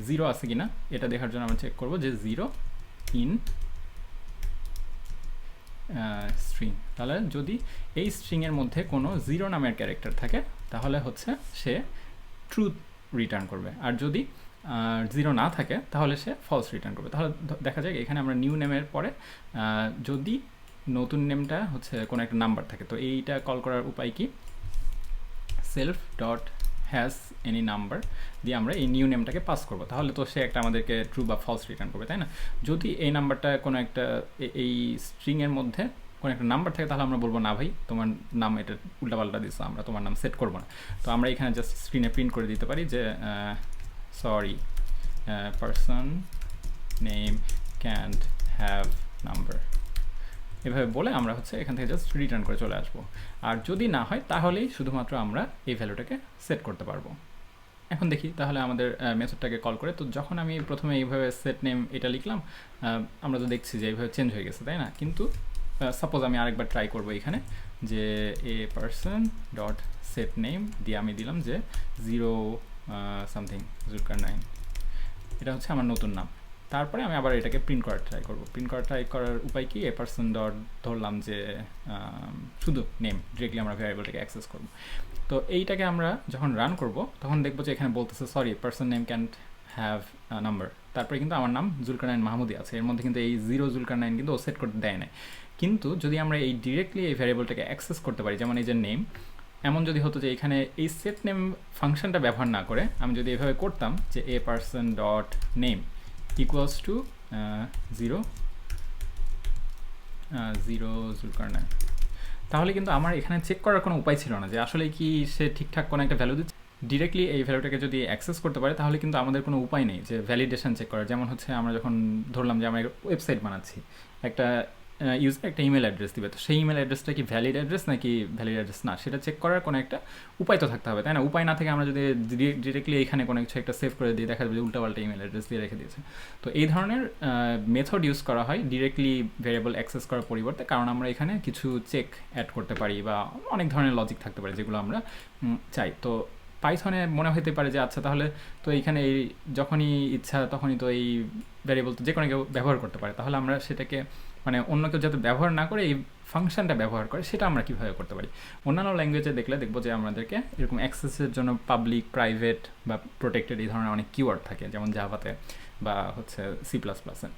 0 আছে কিনা এটা দেখার জন্য আমরা চেক করবো যে 0 ইন স্ট্রিং। তাহলে যদি এই স্ট্রিংয়ের মধ্যে কোনো 0 নামের ক্যারেক্টার থাকে তাহলে হচ্ছে সে ট্রুথ রিটার্ন করবে, আর যদি 0 না থাকে তাহলে সে ফলস রিটার্ন করবে। তাহলে দেখা যায় এখানে আমরা নিউ নেমের পরে যদি নতুন নেমটা হচ্ছে কোনো একটা নাম্বার থাকে, তো এইটা কল করার উপায় কি, self dot has any number দিয়ে আমরা এই নিউ নেমটাকে পাস করবো, তাহলে তো সে একটা আমাদেরকে ট্রু বা ফলস রিটার্ন করবে, তাই না? যদি এই নাম্বারটা কোনো একটা এই স্ট্রিংয়ের মধ্যে কোনো একটা নাম্বার থাকে তাহলে আমরা বলবো না ভাই তোমার নাম এটা উল্টাপাল্টা দিচ্ছ, আমরা তোমার নাম সেট করবো না। তো আমরা এখানে জাস্ট স্ক্রিনে প্রিন্ট করে দিতে পারি যে sorry person name can't have number, এভাবে বলে আমরা হচ্ছে এখান থেকে জাস্ট রিটার্ন করে চলে আসবো। আর যদি না হয় তাহলেই শুধুমাত্র আমরা এই ভ্যালুটাকে সেট করতে পারবো। এখন দেখি তাহলে আমাদের মেথডটাকে কল করে, তো যখন আমি প্রথমে এইভাবে সেট নেম এটা লিখলাম, আমরা তো দেখছি যে এইভাবে চেঞ্জ হয়ে গেছে, তাই না? কিন্তু সাপোজ আমি আরেকবার ট্রাই করবো এখানে যে a person dot set name দিয়ে আমি দিলাম যে 0 সামথিং জুলকারনাইন, এটা হচ্ছে আমার নতুন নাম। তারপরে আমি আবার এটাকে প্রিন্ট করার ট্রাই করবো। প্রিন্ট করার উপায় কি, এ পারসন ডট ধরলাম যে শুধু নেম, ডিরেক্টলি আমরা ভ্যারিয়েবলটাকে অ্যাক্সেস করবো। তো এইটাকে আমরা যখন রান করব তখন দেখবো যে এখানে বলতেছে sorry person name can't have number, তারপরে কিন্তু আমার নাম জুলকারনাইন মাহমুদি আছে, এর মধ্যে কিন্তু এই 0 জুলকারনাইন কিন্তু ও সেট করতে দেয় না। কিন্তু যদি আমরা এই ডিরেক্টলি এই ভ্যারিয়েবলটাকে অ্যাক্সেস করতে পারি, যেমন এই যে নেম, এমন যদি হতো যে এখানে এই সেট নেম ফাংশনটা ব্যবহার না করে আমি যদি এভাবে করতাম যে a person dot name equals to 0 Zulkarnain, তাহলে কিন্তু আমার এখানে চেক করার কোনো উপায় ছিল না যে আসলে কি সে ঠিকঠাক কোনো একটা ভ্যালু দিচ্ছে। ডিরেক্টলি এই ভ্যালুটাকে যদি অ্যাক্সেস করতে পারে তাহলে কিন্তু আমাদের কোনো উপায় নেই যে ভ্যালিডেশন চেক করার। যেমন হচ্ছে আমরা যখন ধরলাম যে আমরা ওয়েবসাইট বানাচ্ছি, একটা ইউজার একটা ইমেল অ্যাড্রেস দিবে, তো সেই ইমেল অ্যাড্রেসটা কি ভ্যালিড অ্যাড্রেস নাকি ভ্যালিড অ্যাড্রেস না সেটা চেক করার কোনো একটা উপায় তো থাকতে হবে, তাই না? উপায় না থেকে আমরা যদি ডিরেক্টলি এখানে কোনো কিছু একটা সেভ করে দিয়ে দেখা যাবে যে উল্টাপাল্টা ইমেল অ্যাড্রেস দিয়ে রেখে দিয়েছে। তো এই ধরনের মেথড ইউজ করা হয় ডিরেক্টলি ভ্যারিয়েবল অ্যাক্সেস করার পরিবর্তে, কারণ আমরা এখানে কিছু চেক অ্যাড করতে পারি বা অনেক ধরনের লজিক থাকতে পারে যেগুলো আমরা চাই। তো পাইথনে মনে হতে পারে যে আচ্ছা তাহলে তো এইখানে এই যখনই ইচ্ছা তখনই তো এই ভ্যারিয়েবল তো যে কোনো কেউ ব্যবহার করতে পারে, তাহলে আমরা সেটাকে মানে অন্য কেউ যাতে ব্যবহার না করে এই ফাংশনটা ব্যবহার করে সেটা আমরা কীভাবে করতে পারি। অন্যান্য ল্যাঙ্গুয়েজে দেখলে দেখবো যে আমাদেরকে এরকম অ্যাক্সেসের জন্য পাবলিক, প্রাইভেট বা প্রোটেক্টেড এই ধরনের অনেক কিওয়ার্ড থাকে, যেমন জাভাতে বা হচ্ছে C++-এ।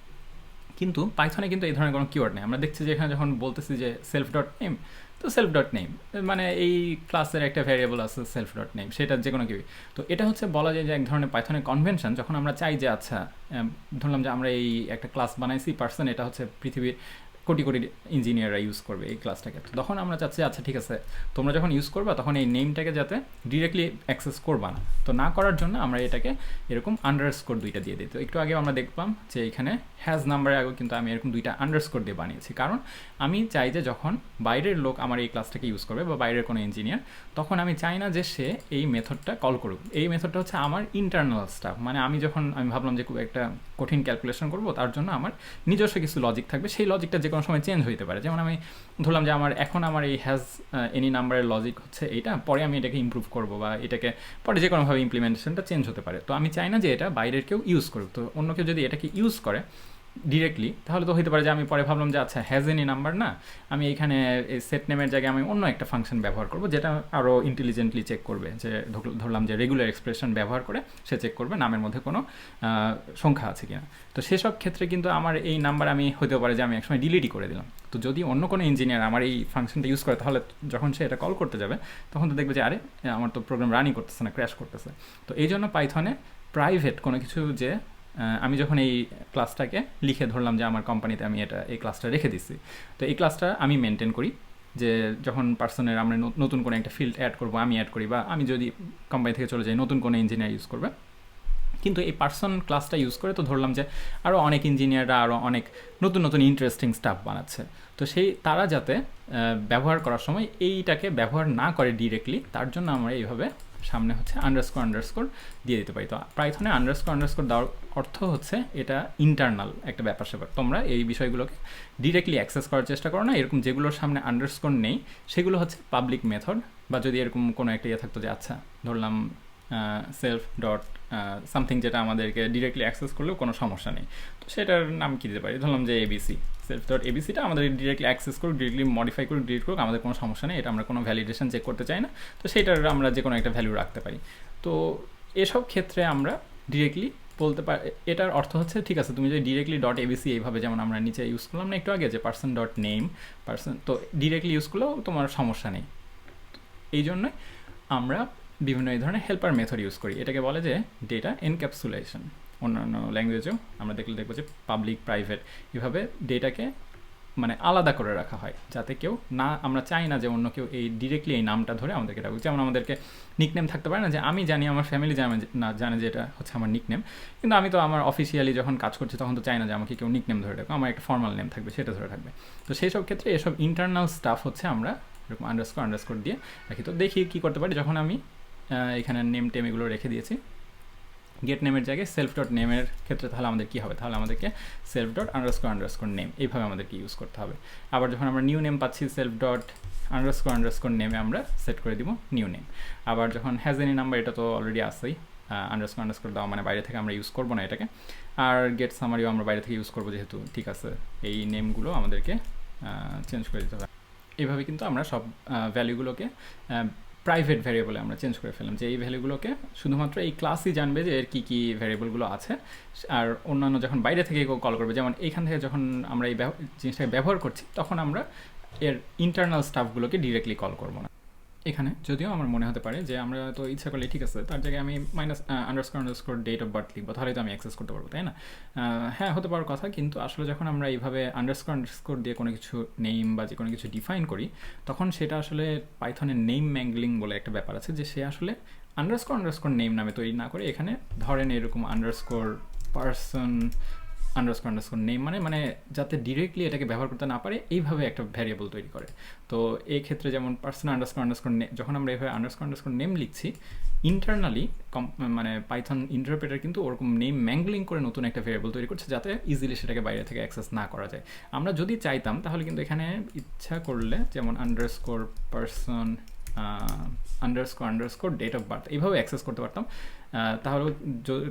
কিন্তু পাইথনে কিন্তু এই ধরনের কোনো কিওয়ার্ড নেই। আমরা দেখছি যে এখানে যখন বলতেছি যে সেলফ ডট নেম, তো সেলফ ডট নেম মানে এই ক্লাসের একটা ভ্যারিয়েবল আছে সেলফ ডট নেম, সেটা যে কোনো কেউই। তো এটা হচ্ছে বলা যায় যে এক ধরনের পাইথনের কনভেনশন। যখন আমরা চাই যে আচ্ছা ধরলাম যে আমরা এই একটা ক্লাস বানাইছি পার্সন, এটা হচ্ছে পৃথিবীর কোটি কোটি ইঞ্জিনিয়াররা ইউজ করবে এই ক্লাসটাকে, তো তখন আমরা চাচ্ছি আচ্ছা ঠিক আছে তোমরা যখন ইউজ করবা তখন এই নেমটাকে যাতে ডিরেক্টলি অ্যাক্সেস করবা না, তো না করার জন্য আমরা এটাকে এরকম আন্ডারস্কোর দুইটা দিয়ে দিই। তো একটু আগে আমরা দেখলাম যে এখানে হ্যাজ নাম্বারের আগে কিন্তু আমি এরকম দুইটা আন্ডারস্কোর দিয়ে বানিয়েছি, কারণ আমি চাই যে যখন বাইরের লোক আমার এই ক্লাসটাকে ইউজ করবে বা বাইরের কোনো ইঞ্জিনিয়ার, তখন আমি চাই না যে সে এই মেথডটা কল করুক। এই মেথডটা হচ্ছে আমার ইন্টারনাল স্টাফ, মানে আমি যখন আমি ভাবলাম যে খুব একটা কঠিন ক্যালকুলেশন করবো তার জন্য আমার নিজস্ব কিছু লজিক থাকবে, সেই লজিকটা যে কোনো সময় চেঞ্জ হতে পারে। যেমন আমি ধরলাম যে আমার এই হ্যাজ এনি নাম্বারের লজিক হচ্ছে এইটা, পরে আমি এটাকে ইমপ্রুভ করবো বা এটাকে পরে যে কোনোভাবে ইমপ্লিমেন্টেশনটা চেঞ্জ হতে পারে। তো আমি চাই না যে এটা বাইরের কেউ ইউজ করুক। তো অন্য কেউ যদি এটাকে ইউজ করে ডিরেক্টলি, তাহলে তো হতে পারে যে আমি পরে ভাবলাম যে আচ্ছা হ্যাজ এনি নাম্বার না, আমি এখানে এই সেট নেমের জায়গায় আমি অন্য একটা ফাংশন ব্যবহার করব যেটা আরও ইন্টেলিজেন্টলি চেক করবে, যে ধরলাম যে রেগুলার এক্সপ্রেশন ব্যবহার করে সে চেক করবে নামের মধ্যে কোনো সংখ্যা আছে কিনা। তো সেসব ক্ষেত্রে কিন্তু আমার এই নাম্বার আমি হতেও পারে যে আমি একসময় ডিলিটই করে দিলাম। তো যদি অন্য কোনো ইঞ্জিনিয়ার আমার এই ফাংশনটা ইউজ করে, তাহলে যখন সে এটা কল করতে যাবে তখন তো দেখবে যে আরে আমার তো প্রোগ্রাম রানই করতেছে না, ক্র্যাশ করতেছে। তো এই জন্য পাইথনে প্রাইভেট কোনো কিছু যে আমি যখন এই ক্লাসটাকে লিখে ধরলাম যে আমার কোম্পানিতে আমি এই ক্লাসটা রেখে দিচ্ছি, তো এই ক্লাসটা আমি মেনটেন করি যে যখন পার্সনের আমরা নতুন কোনো একটা ফিল্ড অ্যাড করবো, আমি অ্যাড করি, বা আমি যদি কোম্পানি থেকে চলে যাই নতুন কোনো ইঞ্জিনিয়ার ইউজ করবে, কিন্তু এই পার্সন ক্লাসটা ইউজ করে তো ধরলাম যে আরও অনেক ইঞ্জিনিয়াররা আরও অনেক নতুন নতুন ইন্টারেস্টিং স্টাফ বানাচ্ছে, তো তারা যাতে ব্যবহার করার সময় এইটাকে ব্যবহার না করে ডিরেক্টলি, তার জন্য আমরা এইভাবে সামনে হচ্ছে আন্ডারস্কোর দিয়ে দিতে পারি। তো পাইথনে আন্ডারস্কোর দেওয়ার অর্থ হচ্ছে এটা ইন্টারনাল একটা ব্যাপার স্যাপার, তোমরা এই বিষয়গুলোকে ডিরেক্টলি অ্যাক্সেস করার চেষ্টা করো না। এরকম যেগুলোর সামনে আন্ডারস্কোর নেই সেগুলো হচ্ছে পাবলিক মেথড, বা যদি এরকম কোনো একটা থাকতো যে আচ্ছা ধরলাম সেলফ ডট সামথিং, যেটা আমাদেরকে ডিরেক্টলি অ্যাক্সেস করলেও কোনো সমস্যা নেই, তো সেটার নাম কী দিতে পারি, ধরলাম যে এবিসি, সেলফ ডট এবিসিটা আমাদের ডিরেক্টলি অ্যাক্সেস করুক, ডিরেক্টলি মডিফাই করুক, ডিলিট করুক, আমাদের কোনো সমস্যা নেই, এটা আমরা কোনো ভ্যালিডেশন চেক করতে চাই না, তো সেইটার আমরা যে কোনো একটা ভ্যালু রাখতে পারি। তো এসব ক্ষেত্রে আমরা ডিরেক্টলি বলতে পারি, এটার অর্থ হচ্ছে ঠিক আছে তুমি যদি ডিরেক্টলি ডট এবিসি এইভাবে যেমন আমরা নিচে ইউজ করলাম না একটু আগে যে পার্সন ডট নেম পার্সন, তো ডিরেক্টলি ইউজ করলেও তোমার সমস্যা নেই। এই জন্যই আমরা বিভিন্ন এই ধরনের হেল্পার মেথড ইউজ করি, এটাকে বলে যে ডেটা এনক্যাপসুলেশন। অন্যান্য ল্যাঙ্গুয়েজেও আমরা দেখবো যে পাবলিক, প্রাইভেট এভাবে ডেটাকে মানে আলাদা করে রাখা হয়, যাতে কেউ না, আমরা চাই না যে অন্য কেউ এই ডিরেক্টলি এই নামটা ধরে আমাদেরকে রাখুক। যেমন আমাদেরকে নিকনেম থাকতে পারে না, যে আমি জানি আমার ফ্যামিলি জানে যে এটা হচ্ছে আমার নিকনেম, কিন্তু আমি তো আমার অফিসিয়ালি যখন কাজ করছি তখন তো চাই না যে আমাকে কেউ নিকনেম ধরে রাখবো, আমার একটা ফর্মাল নেম থাকবে সেটা ধরে থাকবে। তো সেই সব ক্ষেত্রে এসব ইন্টারনাল স্টাফ হচ্ছে আমরা এরকম আন্ডারস্কোর দিয়ে রাখি। তো দেখি কী করতে পারি, যখন আমি এখানে নেম টেম এগুলো রেখে দিয়েছি গেট নেমের জায়গায় সেলফ ডট নেমের ক্ষেত্রে, তাহলে আমাদের কী হবে, তাহলে আমাদেরকে সেলফ ডট আন্ডারস্কোর নেম এইভাবে আমাদেরকে ইউজ করতে হবে। আবার যখন আমরা নিউ নেম পাচ্ছি সেলফ ডট আন্ডারস্কোর নেমে আমরা সেট করে দিব নিউ নেম। আবার যখন হ্যাজ এনি নাম্বার, এটা তো অলরেডি আসেই, আন্ডারস্কোর দেওয়া মানে বাইরে থেকে আমরা ইউজ করবো না এটাকে। আর গেট সামারিও আমরা বাইরে থেকে ইউজ করবো, যেহেতু ঠিক আছে এই নেমগুলো আমাদেরকে চেঞ্জ করে দিতে হবে। এইভাবে কিন্তু আমরা সব ভ্যালুগুলোকে প্রাইভেট ভ্যারিয়েবলে আমরা চেঞ্জ করে ফেললাম, যে এই ভ্যালুগুলোকে শুধুমাত্র এই ক্লাসই জানবে যে এর কী কী ভ্যারিয়েবলগুলো আছে, আর অন্যান্য যখন বাইরে থেকে কেউ কল করবে, যেমন এইখান থেকে যখন আমরা এই জিনিসটাকে ব্যবহার করছি তখন আমরা এর ইন্টারনাল স্টাফগুলোকে ডিরেক্টলি কল করবো না। এখানে যদিও আমার মনে হতে পারে যে আমরা তো ইচ্ছা করলে ঠিক আছে তার জায়গায় আমি আন্ডারস্কোর ডেট অফ বার্থ লিখবো, তাহলে তো আমি অ্যাক্সেস করতে পারবো, তাই না? হ্যাঁ, হতে পারার কথা, কিন্তু আসলে যখন আমরা এইভাবে আন্ডারস্কোর দিয়ে কোনো কিছু নেম বা যে কোনো কিছু ডিফাইন করি, তখন সেটা আসলে পাইথনের নেম ম্যাঙ্গলিং বলে একটা ব্যাপার আছে, যে সে আসলে আন্ডারস্কোর নেম নামে তৈরি না করে এখানে ধরেন এরকম আন্ডারস্কোর পার্সন আন্ডারস্কোর নেম মানে যাতে ডিরেক্টলি এটাকে ব্যবহার করতে না পারে এইভাবে একটা ভ্যারিয়েবল তৈরি করে। তো এই ক্ষেত্রে যেমন পার্সন আন্ডারস্কোর যখন আমরা এইভাবে আন্ডারস্কোর নেম লিখছি, ইন্টারনালি মানে পাইথন ইন্টারপ্রেটার কিন্তু ওরকম নেম ম্যাঙ্গলিং করে নতুন একটা ভ্যারিয়েবল তৈরি করছে, যাতে ইজিলি সেটাকে বাইরে থেকে অ্যাক্সেস না করা যায়। আমরা যদি চাইতাম তাহলে কিন্তু এখানে ইচ্ছা করলে যেমন underscore person underscore date of birth এইভাবে অ্যাক্সেস করতে পারতাম।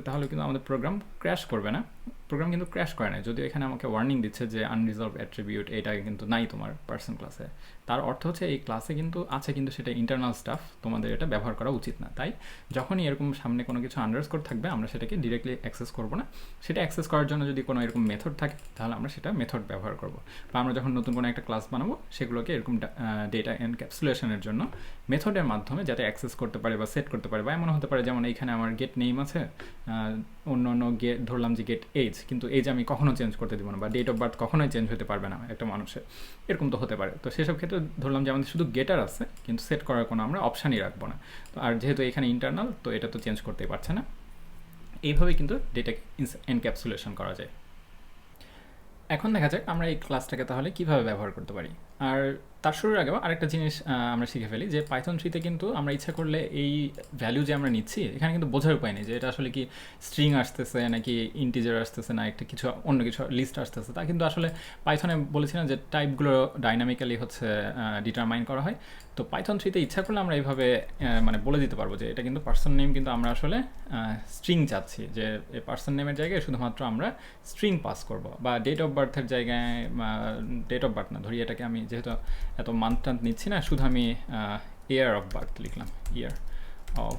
তাহলে কিন্তু আমাদের প্রোগ্রাম ক্র্যাশ করবে না। প্রোগ্রাম কিন্তু ক্র্যাশ করে না, যদিও এখানে আমাকে ওয়ার্নিং দিচ্ছে যে আনরিজলভ অ্যাট্রিবিউট এটা কিন্তু নাই তোমার পার্সন ক্লাসে। তার অর্থ হচ্ছে এই ক্লাসে কিন্তু আছে, কিন্তু সেটা ইন্টারনাল স্টাফ, তোমাদের এটা ব্যবহার করা উচিত না। তাই যখনই এরকম সামনে কোনো কিছু আন্ডারস্কোর থাকবে আমরা সেটাকে ডিরেক্টলি অ্যাক্সেস করবো না। সেটা অ্যাক্সেস করার জন্য যদি কোনো এরকম মেথড থাকে তাহলে আমরা সেটা মেথড ব্যবহার করব। বা আমরা যখন নতুন কোনো একটা ক্লাস বানাবো সেগুলোকে এরকম ডেটা এনক্যাপসুলেশনের জন্য মেথডের মাধ্যমে যাতে অ্যাক্সেস করতে পারে বা সেট করতে পারে। বা এমন হতে পারে যেমন এইখানে আমার গেট নেম আছে, অন্য গেট ধরলাম যে গেট এজ, কিন্তু এজ আমি কখনো চেঞ্জ করতে দিব না, বা ডেট অফ বার্থ কখনোই চেঞ্জ হতে পারবে না একটা মানুষের, এরকম তো হতে পারে। তো সেসব ক্ষেত্রে ধরলাম যে আমাদের শুধু গেটার আছে কিন্তু সেট করার কোনো আমরা অপশানই রাখবো না। তো আর যেহেতু এখানে ইন্টারনাল, তো এটা তো চেঞ্জ করতেই পারছে না। এইভাবে কিন্তু ডেটা এনক্যাপসুলেশন করা যায়। এখন দেখা যাক আমরা এই ক্লাসটাকে তাহলে কিভাবে ব্যবহার করতে পারি। আর তার শুরুর আগেও আরেকটা জিনিস আমরা শিখে ফেলি যে পাইথন 3-তে কিন্তু আমরা ইচ্ছা করলে এই ভ্যালু যে আমরা নিচ্ছি এখানে কিন্তু বোঝার উপায় নেই যে এটা আসলে কি স্ট্রিং আসতেছে নাকি ইন্টিজার আসতেছে না একটা কিছু অন্য কিছু লিস্ট আসতেছে। তা কিন্তু আসলে পাইথনে বলেছিলাম যে টাইপগুলো ডাইনামিক্যালি হচ্ছে ডিটারমাইন করা হয়। তো পাইথন 3-তে ইচ্ছা করলে আমরা এইভাবে মানে বলে দিতে পারবো যে এটা কিন্তু পার্সন নেম, কিন্তু আমরা আসলে স্ট্রিং চাচ্ছি, যে এই পার্সন নেমের জায়গায় শুধুমাত্র আমরা স্ট্রিং পাস করব। বা ডেট অফ বার্থের জায়গায় ডেট অফ বার্থ না, ধরি এটাকে আমি যেহেতু এত মান্থ টান্থ নিচ্ছি না, শুধু আমি ইয়ার অফ বার্থ লিখলাম, ইয়ার অফ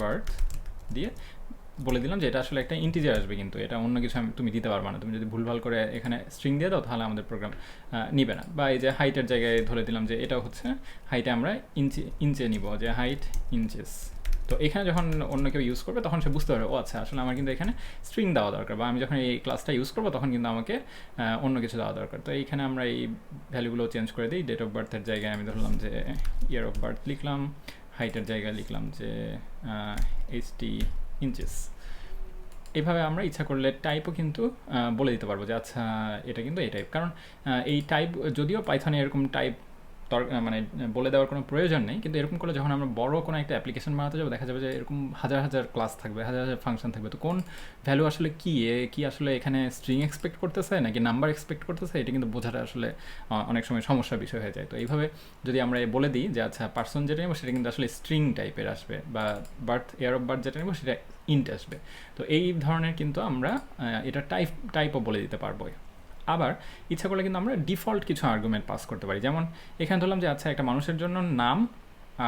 বার্থ দিয়ে বলে দিলাম যে এটা আসলে একটা ইন্টিজার আসবে, কিন্তু এটা অন্য কিছু তুমি দিতে পারবে না। তুমি যদি ভুলভাল করে এখানে স্ট্রিং দিয়ে দাও তাহলে আমাদের প্রোগ্রাম নিবে না। বা এই যে হাইটের জায়গায় ধরে দিলাম যে এটা হচ্ছে হাইটে আমরা ইঞ্চে নিব, যে হাইট ইঞ্চেস। তো এখানে যখন অন্য কেউ ইউজ করবে তখন সে বুঝতে পারবে ও আচ্ছা আসলে আমার কিন্তু এখানে স্ট্রিং দেওয়া দরকার, বা আমি যখন এই ক্লাসটা ইউজ করবো তখন কিন্তু আমাকে অন্য কিছু দেওয়া দরকার। তো এইখানে আমরা এই ভ্যালুগুলো চেঞ্জ করে দিই। ডেট অফ বার্থের জায়গায় আমি ধরলাম যে ইয়ার অফ বার্থ লিখলাম, হাইটের জায়গায় লিখলাম যে HT ইঞ্চেস। এইভাবে আমরা ইচ্ছা করলে টাইপও কিন্তু বলে দিতে পারবো যে আচ্ছা এটা কিন্তু এই টাইপ। কারণ এই টাইপ যদিও পাইথনে এরকম টাইপ মানে বলে দেওয়ার কোনো প্রয়োজন নেই, কিন্তু এরকম করলে যখন আমরা বড় কোনো একটা অ্যাপ্লিকেশন বানাতে যাবো দেখা যাবে যে এরকম হাজার হাজার ক্লাস থাকবে, হাজার হাজার ফাংশন থাকবে। তো কোন ভ্যালু আসলে কি আসলে এখানে স্ট্রিং এক্সপেক্ট করতেছে নাকি নাম্বার এক্সপেক্ট করতেছে, এটা কিন্তু বোঝাটা আসলে অনেক সময় সমস্যার বিষয় হয়ে যায়। তো এইভাবে যদি আমরা বলে দিই যে আচ্ছা পার্সন যেটা নেবো সেটা কিন্তু আসলে স্ট্রিং টাইপের আসবে, বা বার্থ ইয়ার অফ বার্থ যেটা নেবো সেটা ইন্ট আসবে। তো এই ধরনের কিন্তু আমরা এটা টাইপও বলে দিতে পারবো। আবার ইচ্ছা করলে কিন্তু আমরা ডিফল্ট কিছু আর্গুমেন্ট পাস করতে পারি। যেমন এখানে ধরলাম যে আচ্ছা একটা মানুষের জন্য নাম,